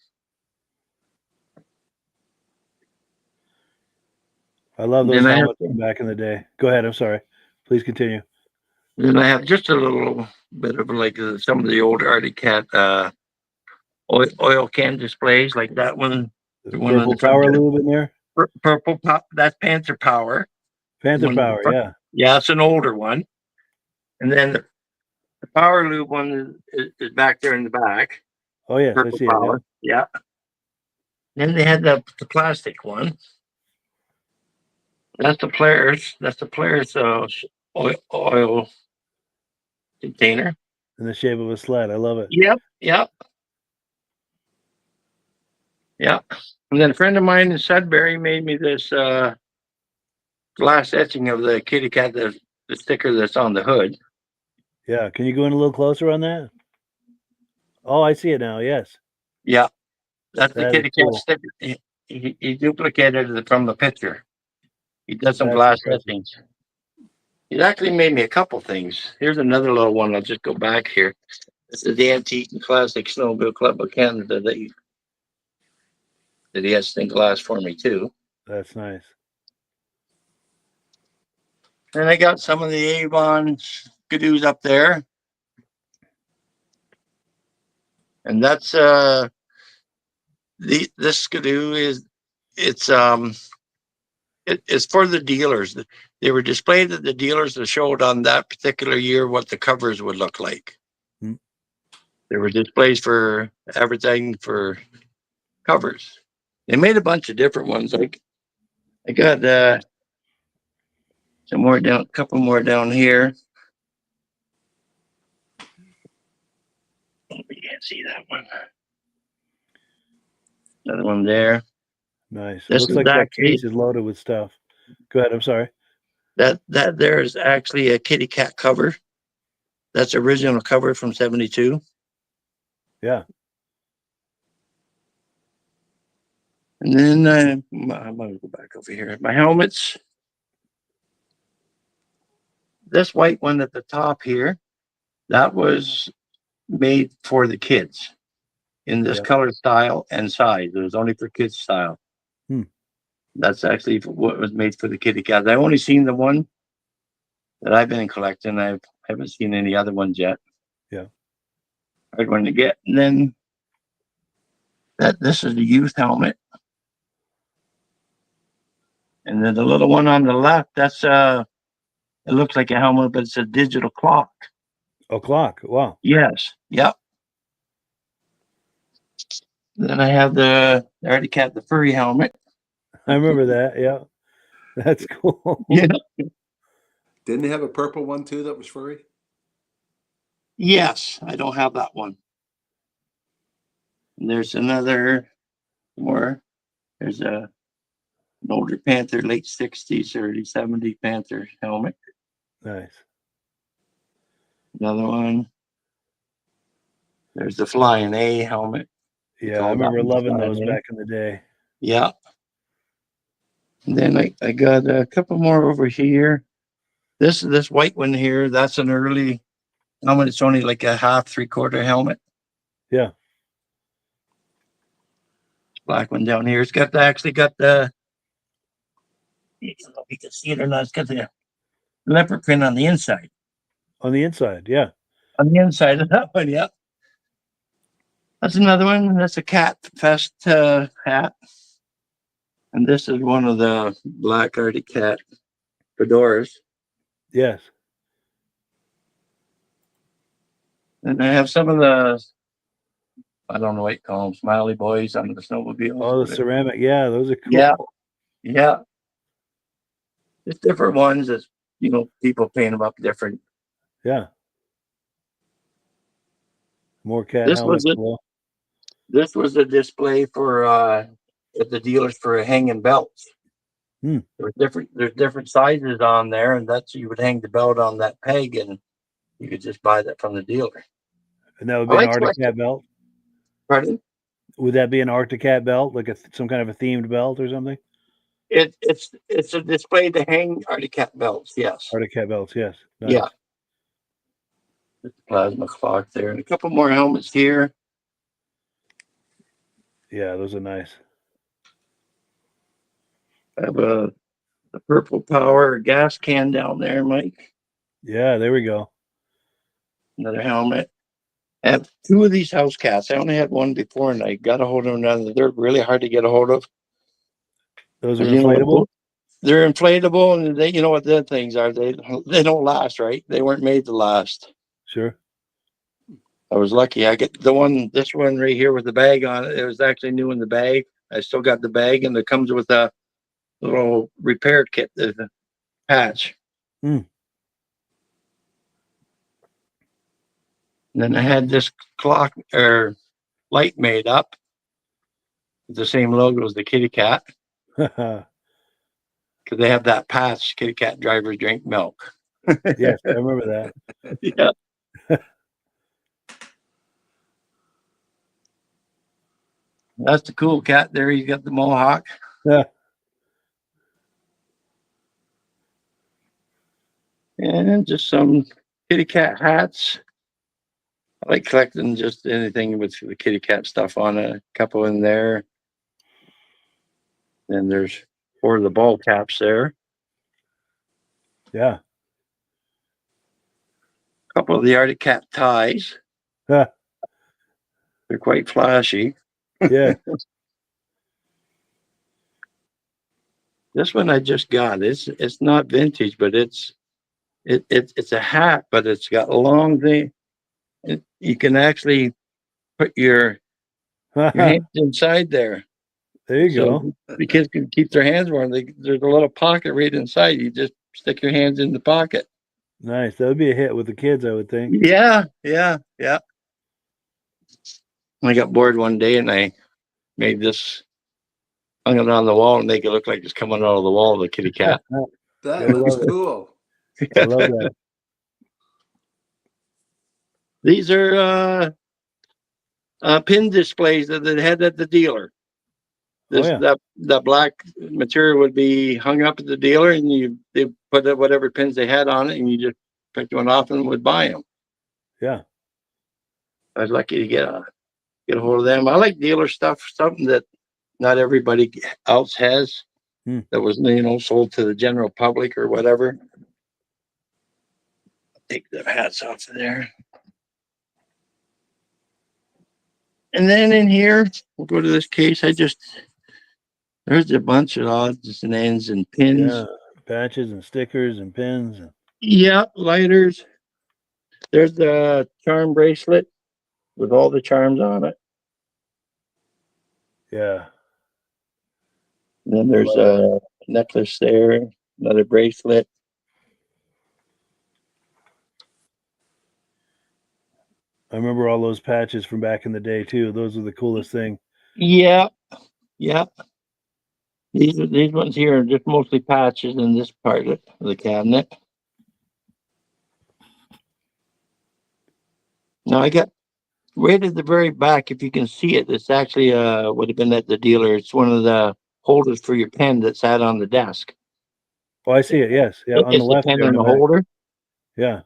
I love those helmets from back in the day. Go ahead. I'm sorry. Please continue. Then I have just a little bit of like some of the old Arctic Cat oil can displays, like that one. The purple power lube in there. Purple pop. That's Panther Power. Panther Power. Yeah. Yeah, it's an older one. And then the Power Lube one is back there in the back. Oh yes, Purple I see Power. it. Yeah. Then they had the plastic one. That's the Polaris. That's the Polaris oil container. In the shape of a sled. I love it. Yep. And then a friend of mine in Sudbury made me this glass etching of the kitty cat, the sticker that's on the hood. Yeah. Can you go in a little closer on that? Oh, I see it now. Yes. Yeah. That's the kitty cat cool. sticker. He duplicated it from the picture. He did some glass etchings. He's actually made me a couple things. Here's another little one. I'll just go back here. This is the Antique and Classic Snowmobile Club of Canada that he has stained glass for me too. That's nice. And I got some of the Avon skidoos up there. And that's this skidoo it's for the dealers. They were displayed at the dealers that showed on that particular year what the covers would look like. Hmm. There were displays for advertising for covers. They made a bunch of different ones. Like I got some more down, a couple more down here. You can't see that one. Another one there. Nice. It looks like that case is loaded with stuff. Go ahead. I'm sorry. That there is actually a kitty cat cover. That's original cover from 72. Yeah. And then I'm going to go back over here. My helmets. This white one at the top here, that was made for the kids in this color style and size. It was only for kids style. That's actually what was made for the kitty cats. I've only seen the one that I've been collecting. I haven't seen any other ones yet. Yeah. Hard one to get. And then this is the youth helmet. And then the little one on the left, that's it looks like a helmet, but it's a digital clock. A clock. Wow. Yes. Yep. Then I have the Arctic Cat, the furry helmet. I remember that. Yeah. That's cool. Yeah. Didn't they have a purple one too that was furry? Yes, I don't have that one. And there's another more. There's a an older Panther, late 60s, early 70s Panther helmet. Nice. Another one. There's the Flying A helmet. Yeah, I remember loving those A. back in the day. Yeah. And then I got a couple more over here. This white one here, that's an early helmet. It's only like a half, 3/4 helmet. Yeah. Black one down here. It's actually got the, I don't know if you can see it or not. It's got the leopard print on the inside. On the inside, yeah. On the inside of that one, yeah. That's another one. That's a Cat Fest hat. And this is one of the Black Arctic Cat fedoras. Yes. And I have some of the, I don't know what you call them, Smiley Boys on the snowmobiles. Oh, the ceramic. Yeah, those are cool. Yeah. Yeah. Just different ones that, people paint them up different. Yeah. More cat This helmets. This was a display for at the dealers for hanging belts. There's different sizes on there, and you would hang the belt on that peg, and you could just buy that from the dealer. And that would be an Arctic Cat belt? Pardon? Would that be an Arctic Cat belt, like some kind of a themed belt or something? It's a display to hang Arctic Cat belts, yes. Arctic Cat belts, yes. Nice. Yeah. There's the plasma clock there, and a couple more helmets here. Yeah, those are nice. I have the Purple Power gas can down there, Mike. Yeah, there we go. Another helmet. I have two of these house cats. I only had one before, and I got a hold of another. They're really hard to get a hold of. Those are inflatable? They're inflatable, and they, what the things are. They don't last, right? They weren't made to last. Sure. I was lucky. I get this one right here with the bag on it. It was actually new in the bag. I still got the bag, and it comes with a little repair kit, the patch. And then I had this clock or light made up with the same logo as the kitty cat. Because they have that patch, kitty cat drivers drink milk. Yes, I remember that. Yeah. That's the cool cat there. He's got the mohawk. Yeah. And just some kitty cat hats. I like collecting just anything with the kitty cat stuff on it. A couple in there. And there's 4 of the ball caps there. Yeah. A couple of the Arctic Cat ties. Huh. They're quite flashy. Yeah. This one I just got. It's not vintage, but it's a hat, but it's got a long thing. You can actually put your hands inside there. There you go. The kids can keep their hands warm. There's a little pocket right inside. You just stick your hands in the pocket. Nice. That would be a hit with the kids, I would think. Yeah. I got bored one day and I made this, hung it on the wall and make it look like it's coming out of the wall, the kitty cat. That looks cool. I love that. These are pin displays that they had at the dealer. That black material would be hung up at the dealer, and they put whatever pins they had on it, and you just picked one off and would buy them. Yeah, I was lucky to get a hold of them. I like dealer stuff, something that not everybody else has. That was sold to the general public or whatever. Take the hats off of there. And then in here, we'll go to this case. There's a bunch of odds and ends and pins. Yeah, patches and stickers and pins. Yeah, lighters. There's the charm bracelet with all the charms on it. Yeah. And then there's a necklace there, another bracelet. I remember all those patches from back in the day too. Those are the coolest thing. Yeah. These ones here are just mostly patches in this part of the cabinet. Now I got right at the very back, if you can see it, it's actually would have been at the dealer. It's one of the holders for your pen that sat on the desk. Oh, I see it. Yes. Yeah. On the It's the left pen there in and the the back. holder. Yeah.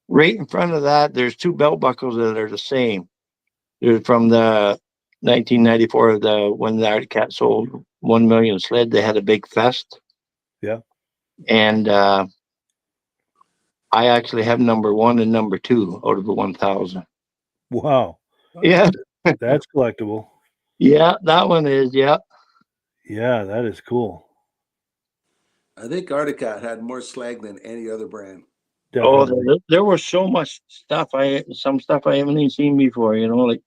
Right in front of that, there's two belt buckles that are the same. They're from the 1994, when the Arctic Cat sold 1 million sled. They had a big fest. Yeah. And I actually have number 1 and number 2 out of the 1,000. Wow. Yeah. That's collectible. Yeah, that one is. Yeah. Yeah, that is cool. I think Arctic Cat had more slag than any other brand. Oh, Definitely. there was so much stuff. Some stuff I haven't even seen before. Like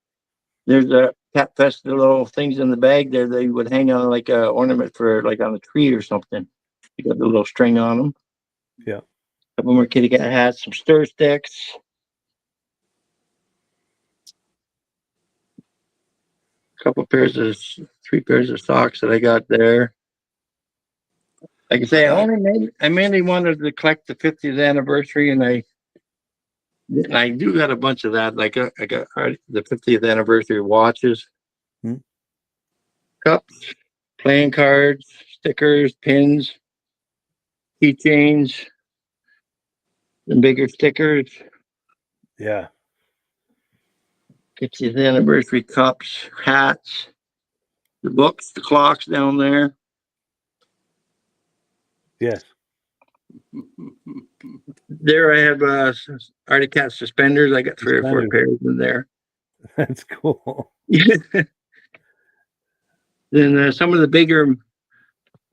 there's a Cat Fest, the little things in the bag there. They would hang on like a ornament for like on a tree or something. You got the little string on them. Yeah. A couple more kitty cat hats, some stir sticks. Couple pairs of 3 pairs of socks that I got there. Like I say, I mainly wanted to collect the 50th anniversary, and I do got a bunch of that. Like I got the 50th anniversary watches, Hmm. cups, playing cards, stickers, pins, keychains, and bigger stickers. Yeah. 50th anniversary cups, hats, the books, the clocks down there. Yes. There I have Arctic Cat suspenders. I got 3 or 4 Suspenders. pairs in there. That's cool. Then some of the bigger,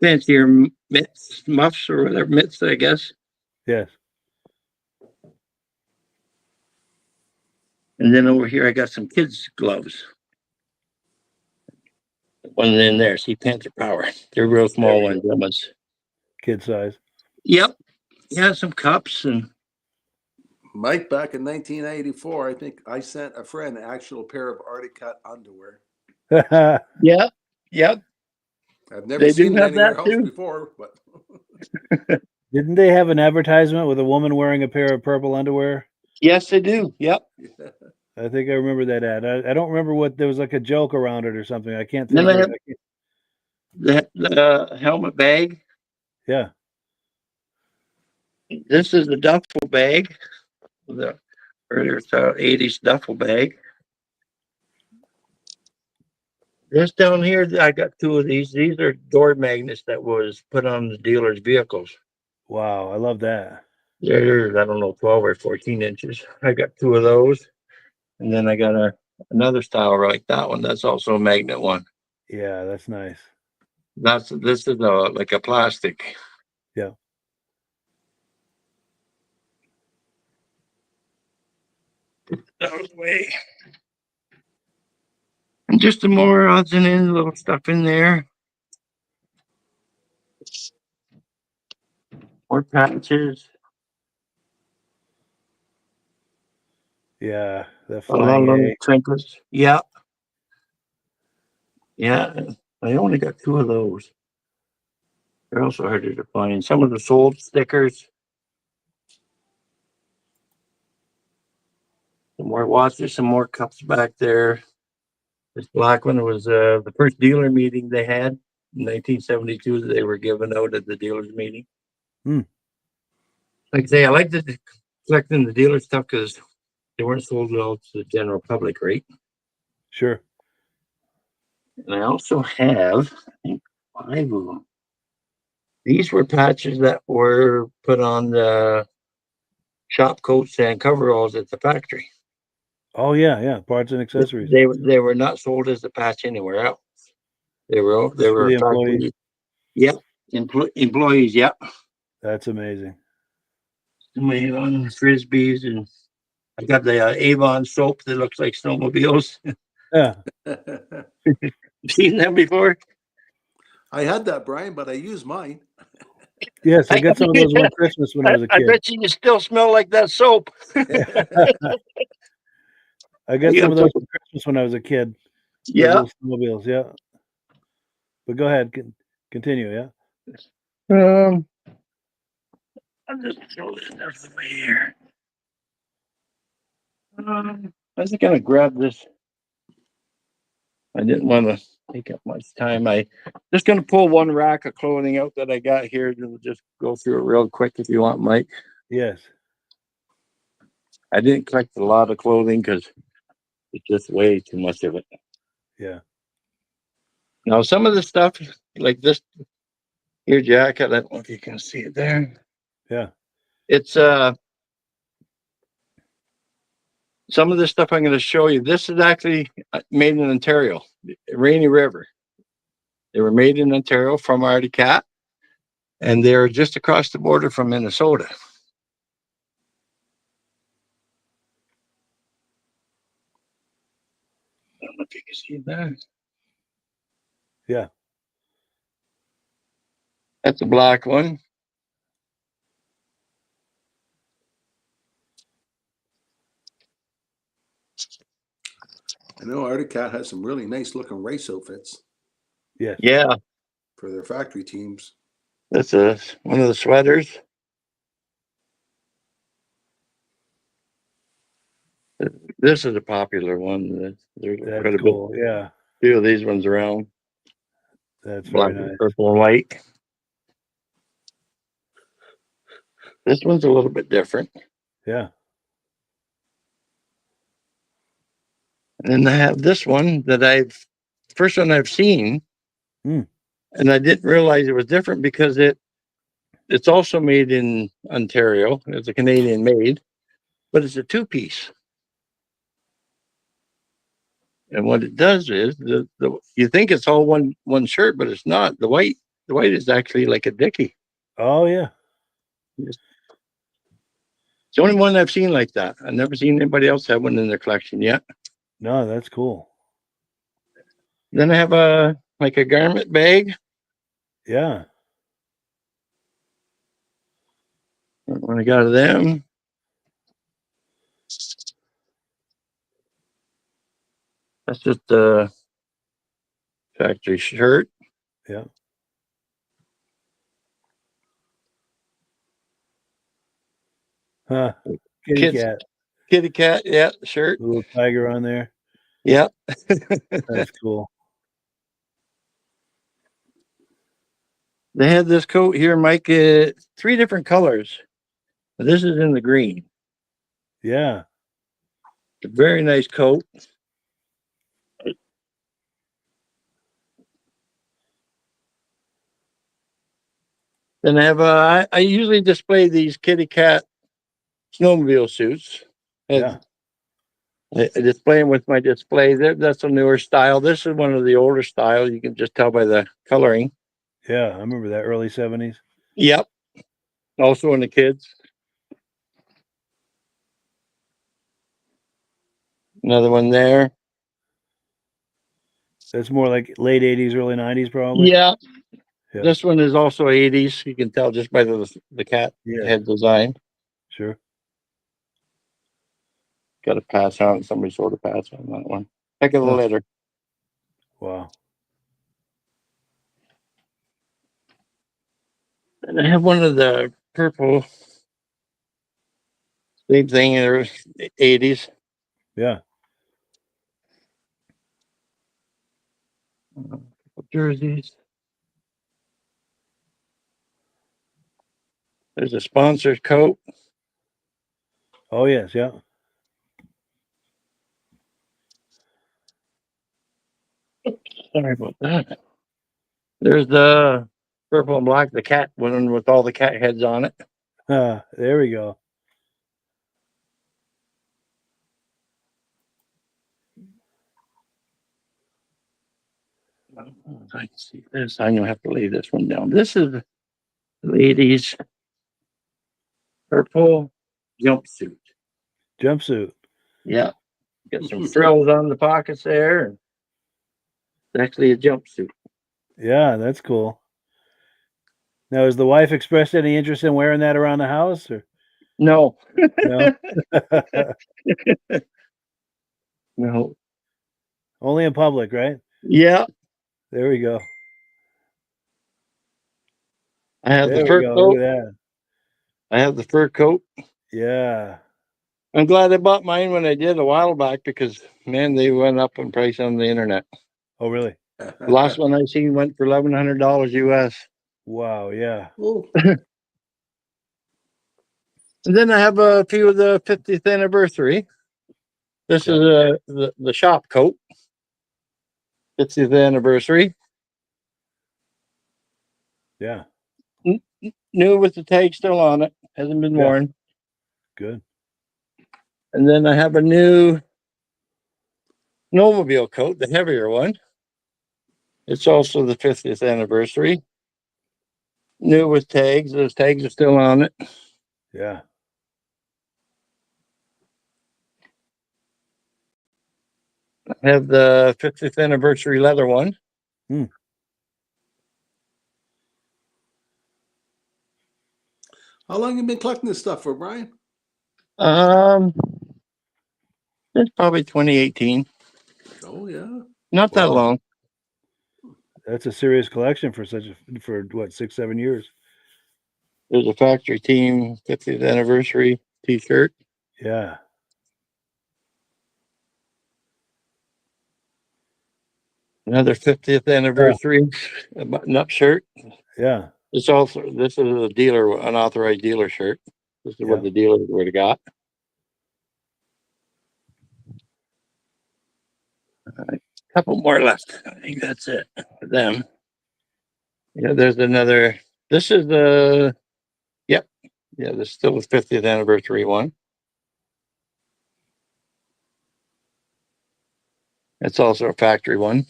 fancier mitts, muffs or whatever, mitts, I guess. Yes. And then over here, I got some kids' gloves. One in there, see, Panther Power. They're real small ones, them ones. Kid size. Yep. Yeah, some cups and Mike, back in 1984, I think I sent a friend an actual pair of Arctic Cat underwear. yeah, yep. I've never They do seen it have anywhere that else too. before, but Didn't they have an advertisement with a woman wearing a pair of purple underwear? Yes, they do. Yep. yeah. I think I remember that ad. I don't remember what there was like a joke around it or something. I can't Then think I of have it. the helmet bag. Yeah. This is the duffel bag. The earlier 80s duffel bag. This down here, I got 2 of these. These are door magnets that was put on the dealer's vehicles. Wow. I love that. They're, I don't know, 12 or 14 inches. I got 2 of those. And then I got another style like that one. That's also a magnet one. Yeah, that's nice. This is like a plastic. Yeah. That was way. And just some more odds and ends, little stuff in there. More patches. Yeah. The A lot of flying little A. trinkets. Yeah. Yeah. I only got 2 of those. They're also harder to find. Some of the sold stickers. Some more watches, some more cups back there. This black one was the first dealer meeting they had in 1972 that they were given out at the dealer's meeting. Hmm. Like I say, I like collecting the dealer stuff because they weren't sold out to the general public, right? Sure. And I also have, I think, 5 of them. These were patches that were put on the shop coats and coveralls at the factory. Oh yeah, yeah. Parts and accessories. They were not sold as a patch anywhere else. They were For the employees. factory. Yep. Employees. Yep. That's amazing. My frisbees, and I got the Avon soap that looks like snowmobiles. Yeah. Seen them before? I had that, Brian, but I used mine. Yes, I got some of those one Christmas when I was a I kid. bet you still smell like that soap. I got some of those for Christmas when I was a kid. Those Yeah. little snowmobiles, yeah. But go ahead. Continue. Yeah. I'll just throw this out of the way here. I was gonna grab this. I didn't want to take up much time. I just gonna pull one rack of clothing out that I got here. And we'll just go through it real quick if you want, Mike. Yes. I didn't collect a lot of clothing because it's just way too much of it. Yeah. Now some of the stuff, like this here jacket, I don't know if you can see it there. Yeah. It's some of the stuff I'm going to show you. This is actually made in Ontario, Rainy River. They were made in Ontario from Artie Cat, and they're just across the border from Minnesota. I don't know if you can see that. Yeah. That's a black one. I know Artie Cat has some really nice looking race outfits Yes. Yeah, for their factory teams. that's one of the sweaters. This is a popular one. There's That's quite a cool. Yeah. few of these ones around. That's Black, very nice. purple, and white. This one's a little bit different. Yeah. And then I have this one that first one I've seen, Hmm. and I didn't realize it was different because it's also made in Ontario. It's a Canadian made, but it's a two-piece. And what it does is you think it's all one shirt, but it's not. The white is actually like a dickie. Oh yeah. It's the only one I've seen like that. I've never seen anybody else have one in their collection yet. No, that's cool. Then I have like a garment bag. Yeah. When I got them. That's just a factory shirt. Yeah. Huh. Kids, Cat. kitty cat, yeah, shirt. Little tiger on there. Yeah. That's cool. They had this coat here, Mike, 3 different colors. This is in the green. Yeah. It's a very nice coat. Then I have I usually display these kitty cat snowmobile suits. Yeah. I display them with my display. That's a newer style. This is one of the older styles. You can just tell by the coloring. Yeah. I remember that early 70s. Yep. Also in the kids. Another one there. That's more like late 80s, early 90s, probably. Yeah. Yeah. This one is also 80s. You can tell just by the cat Yeah. head design. Sure. Got to pass on. Somebody sort of pass on that one. Heck of a Huh. letter. Wow. And I have one of the purple. Same thing in the 80s. Yeah. Jerseys. There's a sponsored coat. Oh yes. Yeah. Sorry about that. There's the purple and black, the cat one with all the cat heads on it. There we go. I can see this. I'm gonna have to lay this one down. This is the ladies' purple jumpsuit. Jumpsuit. Yeah, got some frills on the pockets there. It's actually a jumpsuit. Yeah, that's cool. Now, has the wife expressed any interest in wearing that around the house, or No, no? no. Only in public, right? Yeah, There we go. I have the There we fur go. coat. Look at that. I have the fur coat. Yeah. I'm glad I bought mine when I did a while back because man, they went up in price on the internet. Oh, really? The last one I seen went for $1,100 US. Wow. Yeah. Ooh, And then I have a few of the 50th anniversary. This Okay. is the shop coat. 50th anniversary. Yeah. New with the tag still on it. Hasn't been Yeah. worn. Good. And then I have a new snowmobile coat, the heavier one. It's also the 50th anniversary. New with tags. Those tags are still on it. Yeah. I have the 50th anniversary leather one. how long you been collecting this stuff for, Brian? It's probably 2018. Oh yeah. Not that Wow. long. That's a serious collection for what, 6, 7 years? There's a factory team 50th anniversary T-shirt. Yeah. Another 50th anniversary button-up shirt. Yeah. This is a dealer, unauthorized dealer shirt. This is what Yeah. the dealer would have got. A couple more left. I think that's it for them. Yeah, there's another. This is the. Yep. Yeah, this is still the 50th anniversary one. It's also a factory one.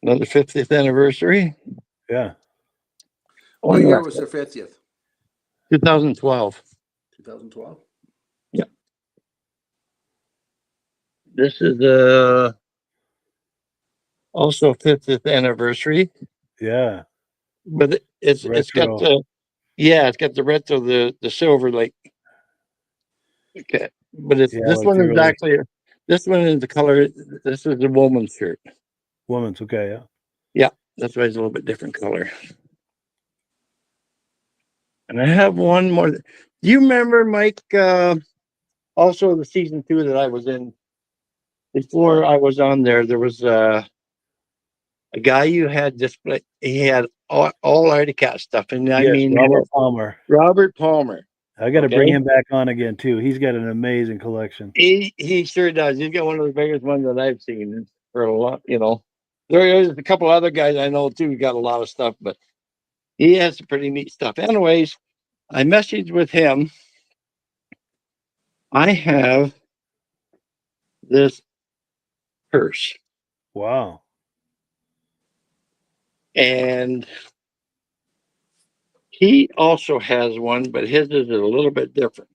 Another 50th anniversary. Yeah. What One year left. was their 50th? 2012. 2012. Yep. This is also 50th anniversary, Yeah. but it's got Retro. it's got the retro the silver like. Okay, but it's Yeah. this Like one the is early actually this one is the color. This is the woman's shirt. woman's. Okay. Yeah. Yeah, that's why it's a little bit different color. And I have one more. Do you remember, Mike? Also, the season 2 that I was in before I was on there, there was a guy you had display. He had all Arctic Cat stuff, and I Yes. mean Robert Palmer. Robert Palmer. I got to bring Okay, him back on again too. He's got an amazing collection. he sure does. He's got one of the biggest ones that I've seen for a lot. You know, there's a couple other guys I know too. Who got a lot of stuff, but he has some pretty neat stuff. Anyways, I messaged with him. I have this purse, Wow. and he also has one, but his is a little bit different.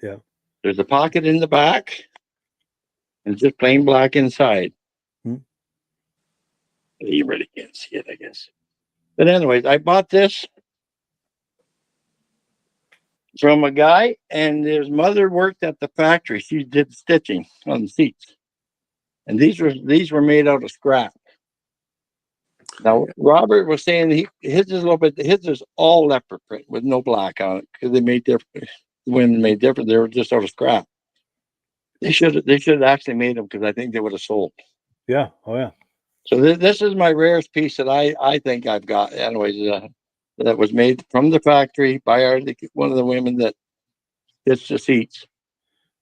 Yeah. There's a pocket in the back, and just plain black inside. Hmm. You really can't see it, I guess. But anyways, I bought this from a guy, and his mother worked at the factory. She did stitching on the seats, and these were made out of scrap. Now Robert was saying his is a little bit. His is all leopard print with no black on it because they made different. When made different, they were just out of scrap. They should have actually made them because I think they would have sold. Yeah. Oh yeah. So this is my rarest piece that I think I've got. Anyways, that was made from the factory by one of the women that stitched the seats.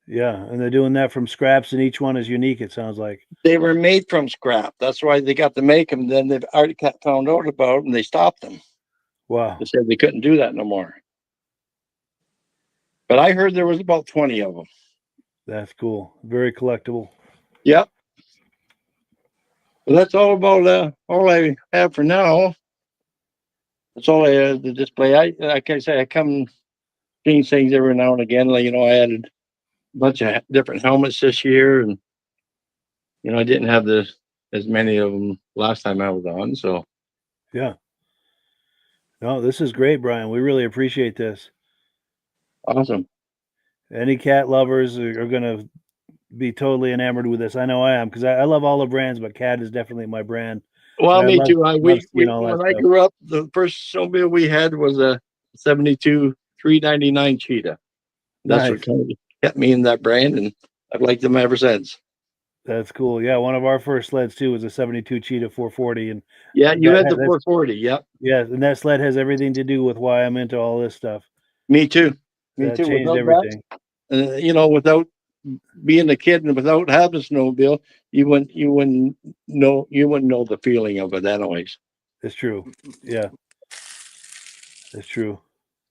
Yeah. And they're doing that from scraps, and each one is unique. It sounds like. They were made from scrap. That's why they got to make them. Then they've already found out about it, and they stopped them. Wow. They said they couldn't do that no more. But I heard there was about 20 of them. That's cool. Very collectible. Yep. Well, that's all I have for now. That's all I have to display. Like I say, I come seeing things every now and again. Like, I added a bunch of different helmets this year, and I didn't have as many of them last time I was on. So Yeah. No, this is great, Brian. We really appreciate this. awesome. Any cat lovers are going to be totally enamored with this. I know I am, because I love all the brands, but Cat is definitely my brand. Well, I me love, too. love seeing all that When I stuff. grew up, the first snowmobile we had was a 72 399 Cheetah. That's Nice. what kind of kept me in that brand, and I've liked them ever since. That's cool. Yeah, one of our first sleds too was a 72 Cheetah 440, and Yeah, you had the that's 440. Yep. yeah, and that sled has everything to do with why I'm into all this stuff. Me too. Me That too. changed Without that, everything. without being a kid and without having a snowmobile, you wouldn't know the feeling of it anyways. It's true. Yeah, it's true.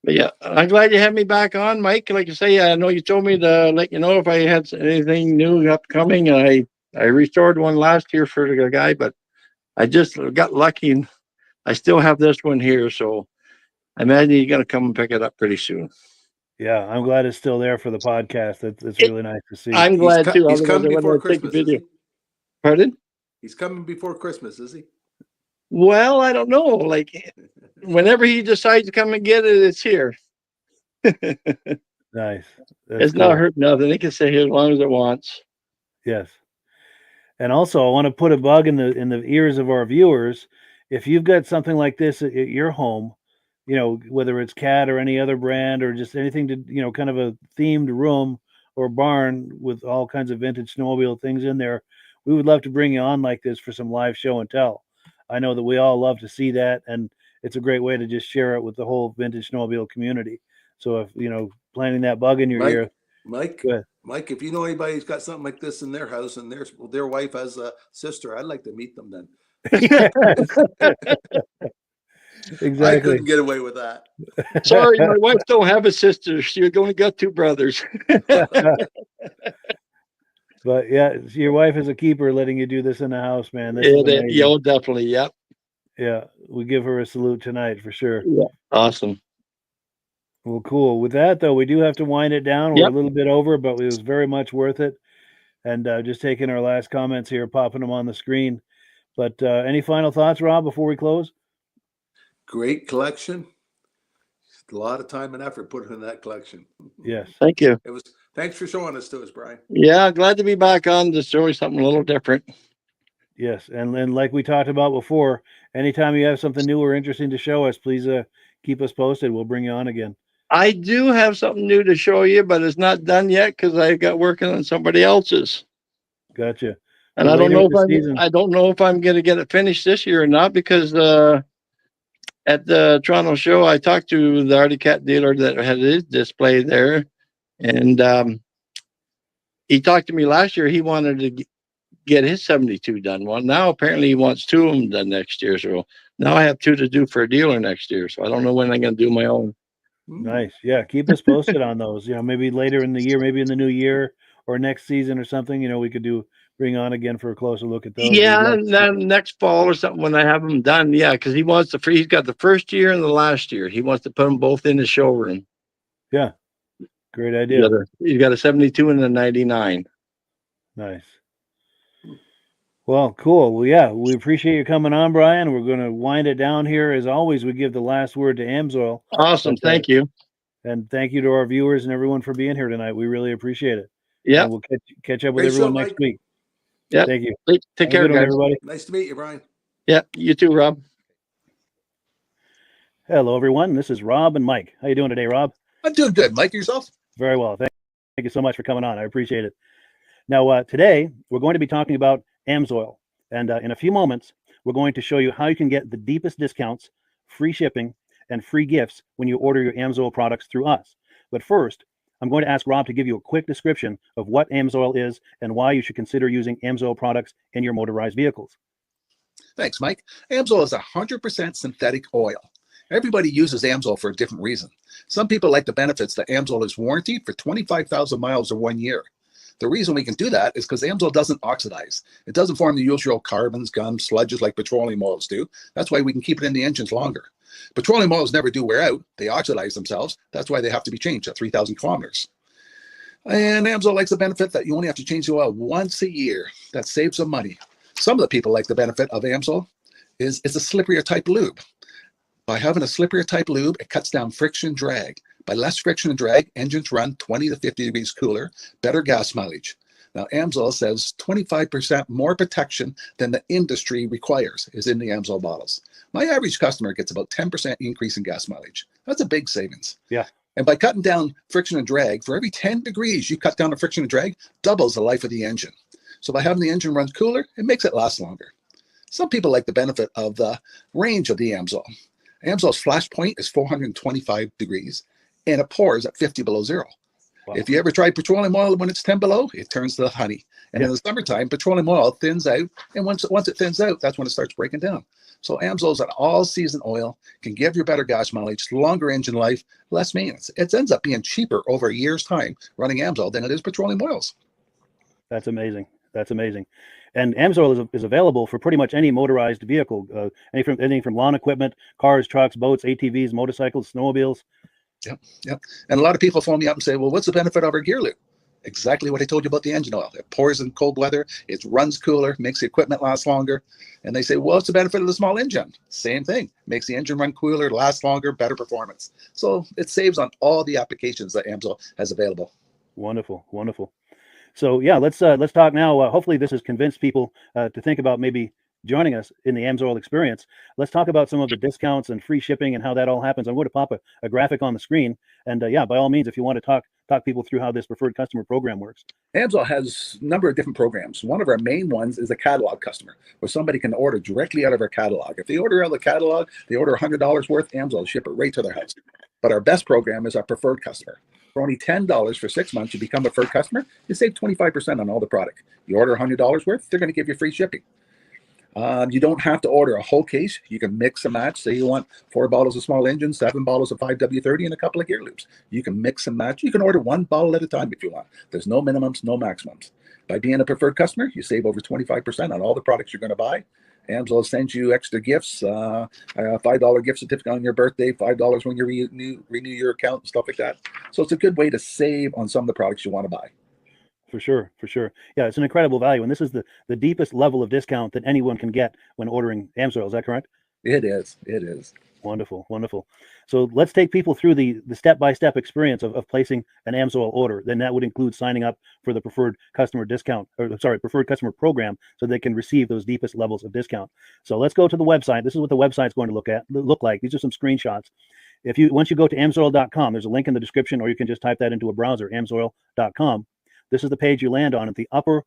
But yeah, I'm glad you had me back on, Mike. Like I say, I know you told me to let you know if I had anything new upcoming. I restored one last year for the guy, but I just got lucky and I still have this one here. So I imagine you're gonna come and pick it up pretty soon. Yeah, I'm glad it's still there for the podcast. That's It, really nice to see. I'm glad too. He's Otherwise, coming I before wouldn't have taken Christmas, is video. he? Pardon? He's coming before Christmas, is he? Well, I don't know. Like whenever he decides to come and get it, it's here. Nice. That's It's cool. not hurt nothing. It can stay here as long as it wants. Yes. And also, I want to put a bug in the ears of our viewers. If you've got something like this at your home, whether it's Cat or any other brand or just anything to, kind of a themed room or barn with all kinds of vintage snowmobile things in there, we would love to bring you on like this for some live show and tell. I know that we all love to see that, and it's a great way to just share it with the whole vintage snowmobile community. So if, planting that bug in your ear, Mike, go ahead. Mike, if you know anybody who's got something like this in their house and their wife has a sister, I'd like to meet them then. Exactly. I couldn't get away with that. Sorry, my wife don't have a sister. She only got two brothers. But yeah, your wife is a keeper letting you do this in the house, man. This is amazing. Yeah, definitely. Yep. Yeah, we give her a salute tonight for sure. Yeah. Awesome. Well, cool. With that, though, we do have to wind it down. We're Yep. a little bit over, but it was very much worth it. And just taking our last comments here, popping them on the screen. But any final thoughts, Rob, before we close? Great collection. A lot of time and effort put in that collection. Yes. Thank you. Thanks for showing this to us, Brian. Yeah, glad to be back on to show you something a little different. Yes. And like we talked about before, anytime you have something new or interesting to show us, please keep us posted. We'll bring you on again. I do have something new to show you, but it's not done yet because I got working on somebody else's. Gotcha. And Well, I don't know if I'm going to get it finished this year or not because at the Toronto show, I talked to the Arctic Cat dealer that had his display there, and he talked to me last year. He wanted to get his 72 done. Well, now apparently he wants two of them done next year. So now I have two to do for a dealer next year. So I don't know when I'm going to do my own. Nice. Yeah. Keep us posted on those. Maybe later in the year, maybe in the new year or next season or something, we could bring on again for a closer look at those. Yeah, next fall or something when I have them done. Yeah, because he's got the first year and the last year. He wants to put them both in the showroom. Yeah. Great idea. He's got a 72 and a 99. Nice. Well, cool. Well, yeah, we appreciate you coming on, Brian. We're going to wind it down here. As always, we give the last word to Amsoil. Awesome. Thank you. And thank you to our viewers and everyone for being here tonight. We really appreciate it. Yeah. We'll catch up with everyone next week. Yeah. Thank you. Take care, guys. Everybody. Nice to meet you, Brian. Yeah. You too, Rob. Hello, everyone. This is Rob and Mike. How you doing today, Rob? I'm doing good. Mike, yourself? Very well. Thank you so much for coming on. I appreciate it. Now, today, we're going to be talking about Amsoil. And in a few moments, we're going to show you how you can get the deepest discounts, free shipping, and free gifts when you order your Amsoil products through us. But first, I'm going to ask Rob to give you a quick description of what Amsoil is and why you should consider using Amsoil products in your motorized vehicles. Thanks, Mike. Amsoil is 100% synthetic oil. Everybody uses Amsoil for a different reason. Some people like the benefits that Amsoil is warranted for 25,000 miles or 1 year. The reason we can do that is because Amsoil doesn't oxidize. It doesn't form the usual carbons, gums, sludges like petroleum oils do. That's why we can keep it in the engines longer. Petroleum oils never do wear out. They oxidize themselves. That's why they have to be changed at 3,000 kilometers. And Amsoil likes the benefit that you only have to change the oil once a year. That saves some money. Some of the people like the benefit of Amsoil is it's a slipperier type lube. By having a slipperier type lube, it cuts down friction and drag. By less friction and drag, engines run 20 to 50 degrees cooler, better gas mileage. Now, Amsoil says 25% more protection than the industry requires is in the Amsoil bottles. My average customer gets about 10% increase in gas mileage. That's a big savings. Yeah. And by cutting down friction and drag, for every 10 degrees you cut down the friction and drag, doubles the life of the engine. So by having the engine run cooler, it makes it last longer. Some people like the benefit of the range of the Amsoil. Amsoil's flash point is 425 degrees, and it pours at 50 below zero. Wow. If you ever try petroleum oil when it's 10 below, it turns to honey. And in the summertime, petroleum oil thins out, and once it thins out, that's when it starts breaking down. So Amsoil's an all-season oil, can give you better gas mileage, longer engine life, less maintenance. It ends up being cheaper over a year's time running Amsoil than it is petroleum oils. That's amazing. That's amazing. And Amsoil is available for pretty much any motorized vehicle, anything from lawn equipment, cars, trucks, boats, ATVs, motorcycles, snowmobiles. Yep. And a lot of people phone me up and say, well, what's the benefit of our gear loop? Exactly what I told you about the engine oil. It pours in cold weather, it runs cooler, makes the equipment last longer. And they say, well, what's the benefit of the small engine? Same thing. Makes the engine run cooler, last longer, better performance. So it saves on all the applications that Amsoil has available. Wonderful, wonderful. So yeah, let's talk now. Hopefully this has convinced people to think about maybe joining us in the Amsoil experience. Let's talk about some of the discounts and free shipping and how that all happens. I'm going to pop a graphic on the screen. And yeah, by all means, if you want to talk people through how this preferred customer program works. Amsoil has a number of different programs. One of our main ones is a catalog customer, where somebody can order directly out of our catalog. If they order out of the catalog, they order $100 worth, Amsoil will ship it right to their house. But our best program is our preferred customer. For only $10 for 6 months, you become a preferred customer, you save 25% on all the product. You order $100 worth, they're going to give you free shipping. You don't have to order a whole case. You can mix and match. Say you want 4 bottles of small engine, 7 bottles of 5W30, and a couple of gear loops. You can mix and match. You can order 1 bottle at a time if you want. There's no minimums, no maximums. By being a preferred customer, you save over 25% on all the products you're going to buy. Amsoil sends you extra gifts, a $5 gift certificate on your birthday, $5 when you renew your account, and stuff like that. So it's a good way to save on some of the products you want to buy. For sure. Yeah, it's an incredible value. And this is the deepest level of discount that anyone can get when ordering Amsoil. Is that correct? It is. Wonderful. So let's take people through the step-by-step experience of placing an Amsoil order. Then that would include signing up for the preferred customer preferred customer program, so they can receive those deepest levels of discount. So let's go to the website. This is what the website's going to look like. These are some screenshots. Once you go to amsoil.com, there's a link in the description, or you can just type that into a browser, amsoil.com. This is the page you land on. At the upper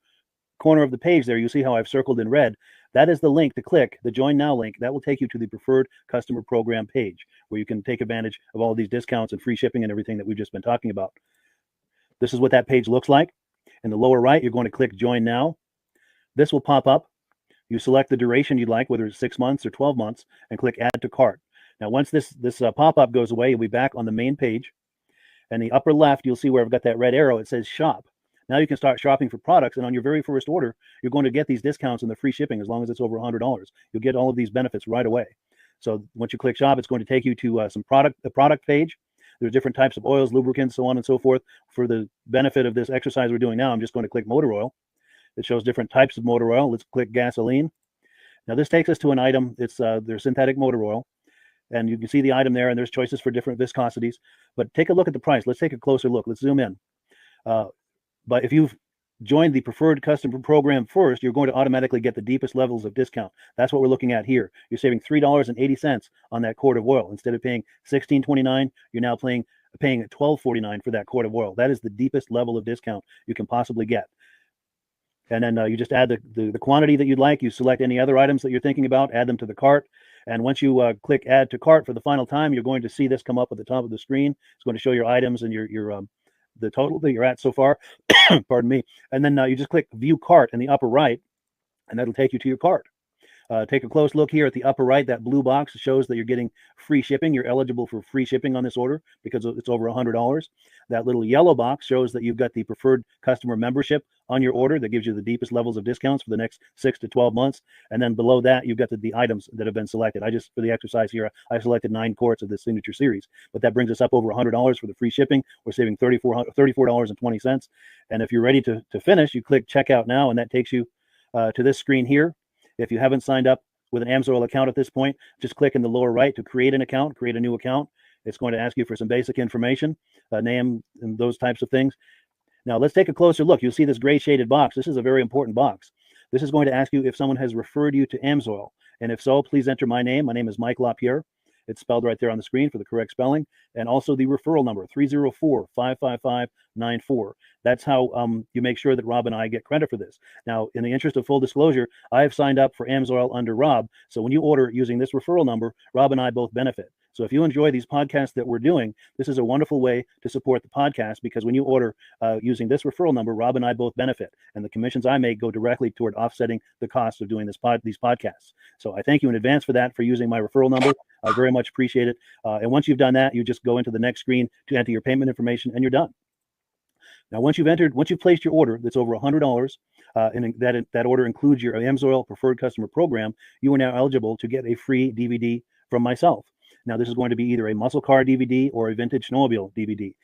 corner of the page there, you see how I've circled in red. That is the link to click, the Join Now link. That will take you to the Preferred Customer Program page, where you can take advantage of all of these discounts and free shipping and everything that we've just been talking about. This is what that page looks like. In the lower right, you're going to click Join Now. This will pop up. You select the duration you'd like, whether it's 6 months or 12 months, and click Add to Cart. Now, once this pop-up goes away, you'll be back on the main page. And the upper left, you'll see where I've got that red arrow. It says Shop. Now you can start shopping for products, and on your very first order, you're going to get these discounts and the free shipping as long as it's over $100. You'll get all of these benefits right away. So once you click Shop, it's going to take you to the product page. There's different types of oils, lubricants, so on and so forth. For the benefit of this exercise we're doing now, I'm just going to click motor oil. It shows different types of motor oil. Let's click gasoline. Now this takes us to an item. It's their synthetic motor oil. And you can see the item there, and there's choices for different viscosities. But take a look at the price. Let's take a closer look. Let's zoom in. But if you've joined the preferred customer program first, you're going to automatically get the deepest levels of discount. That's what we're looking at here. You're saving $3.80 on that quart of oil. Instead of paying $16.29, you're now paying $12.49 for that quart of oil. That is the deepest level of discount you can possibly get. And then you just add the quantity that you'd like. You select any other items that you're thinking about, add them to the cart. And once you click Add to Cart for the final time, you're going to see this come up at the top of the screen. It's going to show your items and your the total that you're at so far. Pardon me. And then you just click View Cart in the upper right, and that'll take you to your cart. Take a close look here at the upper right. That blue box shows that you're getting free shipping. You're eligible for free shipping on this order because it's over $100. That little yellow box shows that you've got the preferred customer membership on your order that gives you the deepest levels of discounts for the next 6 to 12 months. And then below that, you've got the items that have been selected. For the exercise here, I selected 9 quarts of the Signature Series, but that brings us up over $100 for the free shipping. We're saving $34.20. And if you're ready to finish, you click Checkout Now, and that takes you to this screen here. If you haven't signed up with an Amsoil account at this point, just click in the lower right to create a new account. It's going to ask you for some basic information, name, and those types of things. Now let's take a closer look. You'll see this gray shaded box. This is a very important box. This is going to ask you if someone has referred you to Amsoil. And if so, please enter my name. My name is Mike LaPierre. It's spelled right there on the screen for the correct spelling. And also the referral number, 304-555-94. That's how you make sure that Rob and I get credit for this. Now, in the interest of full disclosure, I have signed up for Amsoil under Rob. So when you order using this referral number, Rob and I both benefit. So if you enjoy these podcasts that we're doing, this is a wonderful way to support the podcast, because when you order using this referral number, Rob and I both benefit. And the commissions I make go directly toward offsetting the cost of doing these podcasts. So I thank you in advance for that, for using my referral number. I very much appreciate it. And once you've done that, you just go into the next screen to enter your payment information, and you're done. Now, once you've placed your order that's over $100, and that order includes your Amsoil Preferred Customer Program, you are now eligible to get a free DVD from myself. Now, this is going to be either a muscle car DVD or a vintage snowmobile DVD.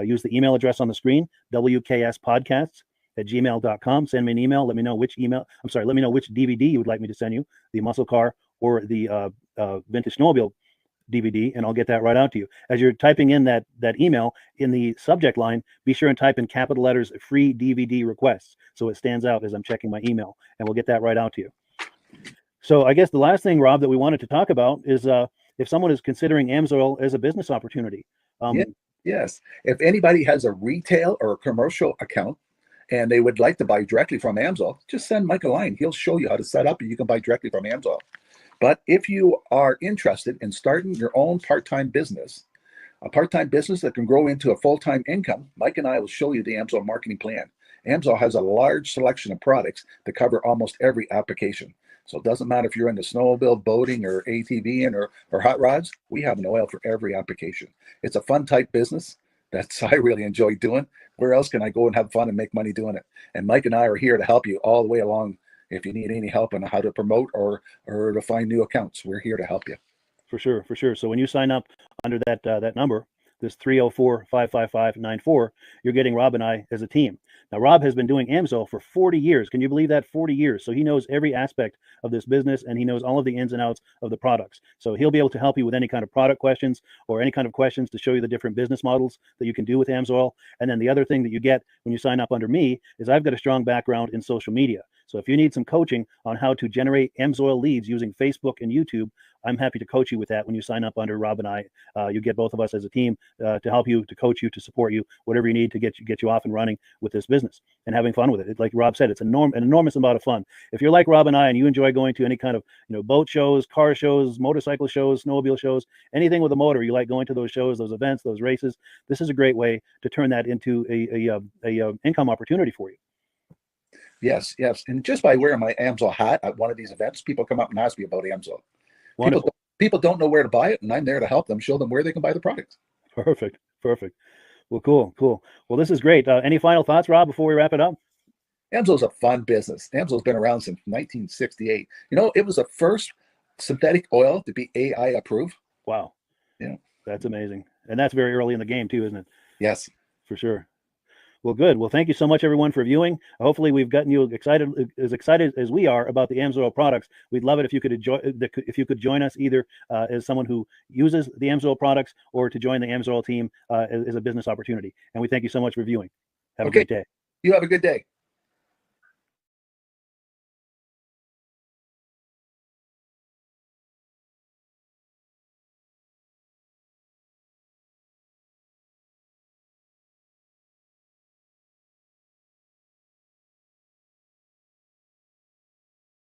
Use the email address on the screen, wkspodcasts@gmail.com. Send me an email. Let me know which DVD you would like me to send you, the muscle car or the vintage snowmobile DVD, and I'll get that right out to you. As you're typing in that email, in the subject line, be sure and type in capital letters "free DVD requests," so it stands out as I'm checking my email, and we'll get that right out to you. So I guess the last thing, Rob, that we wanted to talk about is if someone is considering Amsoil as a business opportunity. Yes. If anybody has a retail or a commercial account and they would like to buy directly from Amsoil, just send Mike a line. He'll show you how to set up, and you can buy directly from Amsoil. But if you are interested in starting your own part-time business, a part-time business that can grow into a full-time income, Mike and I will show you the Amsoil marketing plan. Amsoil has a large selection of products that cover almost every application. So it doesn't matter if you're into snowmobile, boating, or ATVing, or hot rods, we have an oil for every application. It's a fun type business that's I really enjoy doing. Where else can I go and have fun and make money doing it? And Mike and I are here to help you all the way along. If you need any help on how to promote or to find new accounts, we're here to help you. For sure. So when you sign up under that number, this 304-555-94, you're getting Rob and I as a team. Now, Rob has been doing Amsoil for 40 years. Can you believe that? 40 years. So he knows every aspect of this business, and he knows all of the ins and outs of the products. So he'll be able to help you with any kind of product questions or any kind of questions to show you the different business models that you can do with Amsoil. And then the other thing that you get when you sign up under me is I've got a strong background in social media. So if you need some coaching on how to generate Amsoil leads using Facebook and YouTube, I'm happy to coach you with that when you sign up under Rob and I. You get both of us as a team to help you, to coach you, to support you, whatever you need to get you off and running with this business and having fun with it. Like Rob said, it's an enormous amount of fun. If you're like Rob and I and you enjoy going to any kind of boat shows, car shows, motorcycle shows, snowmobile shows, anything with a motor, you like going to those shows, those events, those races, this is a great way to turn that into a income opportunity for you. Yes. And just by wearing my Amsoil hat at one of these events, people come up and ask me about Amsoil. People don't know where to buy it, and I'm there to help them, show them where they can buy the product. Perfect. Well, cool. Well, this is great. Any final thoughts, Rob, before we wrap it up? Amsoil's a fun business. Amsoil's been around since 1968. It was the first synthetic oil to be AI approved. Wow. Yeah. That's amazing. And that's very early in the game too, isn't it? Yes. For sure. Well, good. Well, thank you so much, everyone, for viewing. Hopefully, we've gotten you excited as we are about the Amsoil products. We'd love it if you could join us either as someone who uses the Amsoil products or to join the Amsoil team as a business opportunity. And we thank you so much for viewing. Have a great day. You have a good day.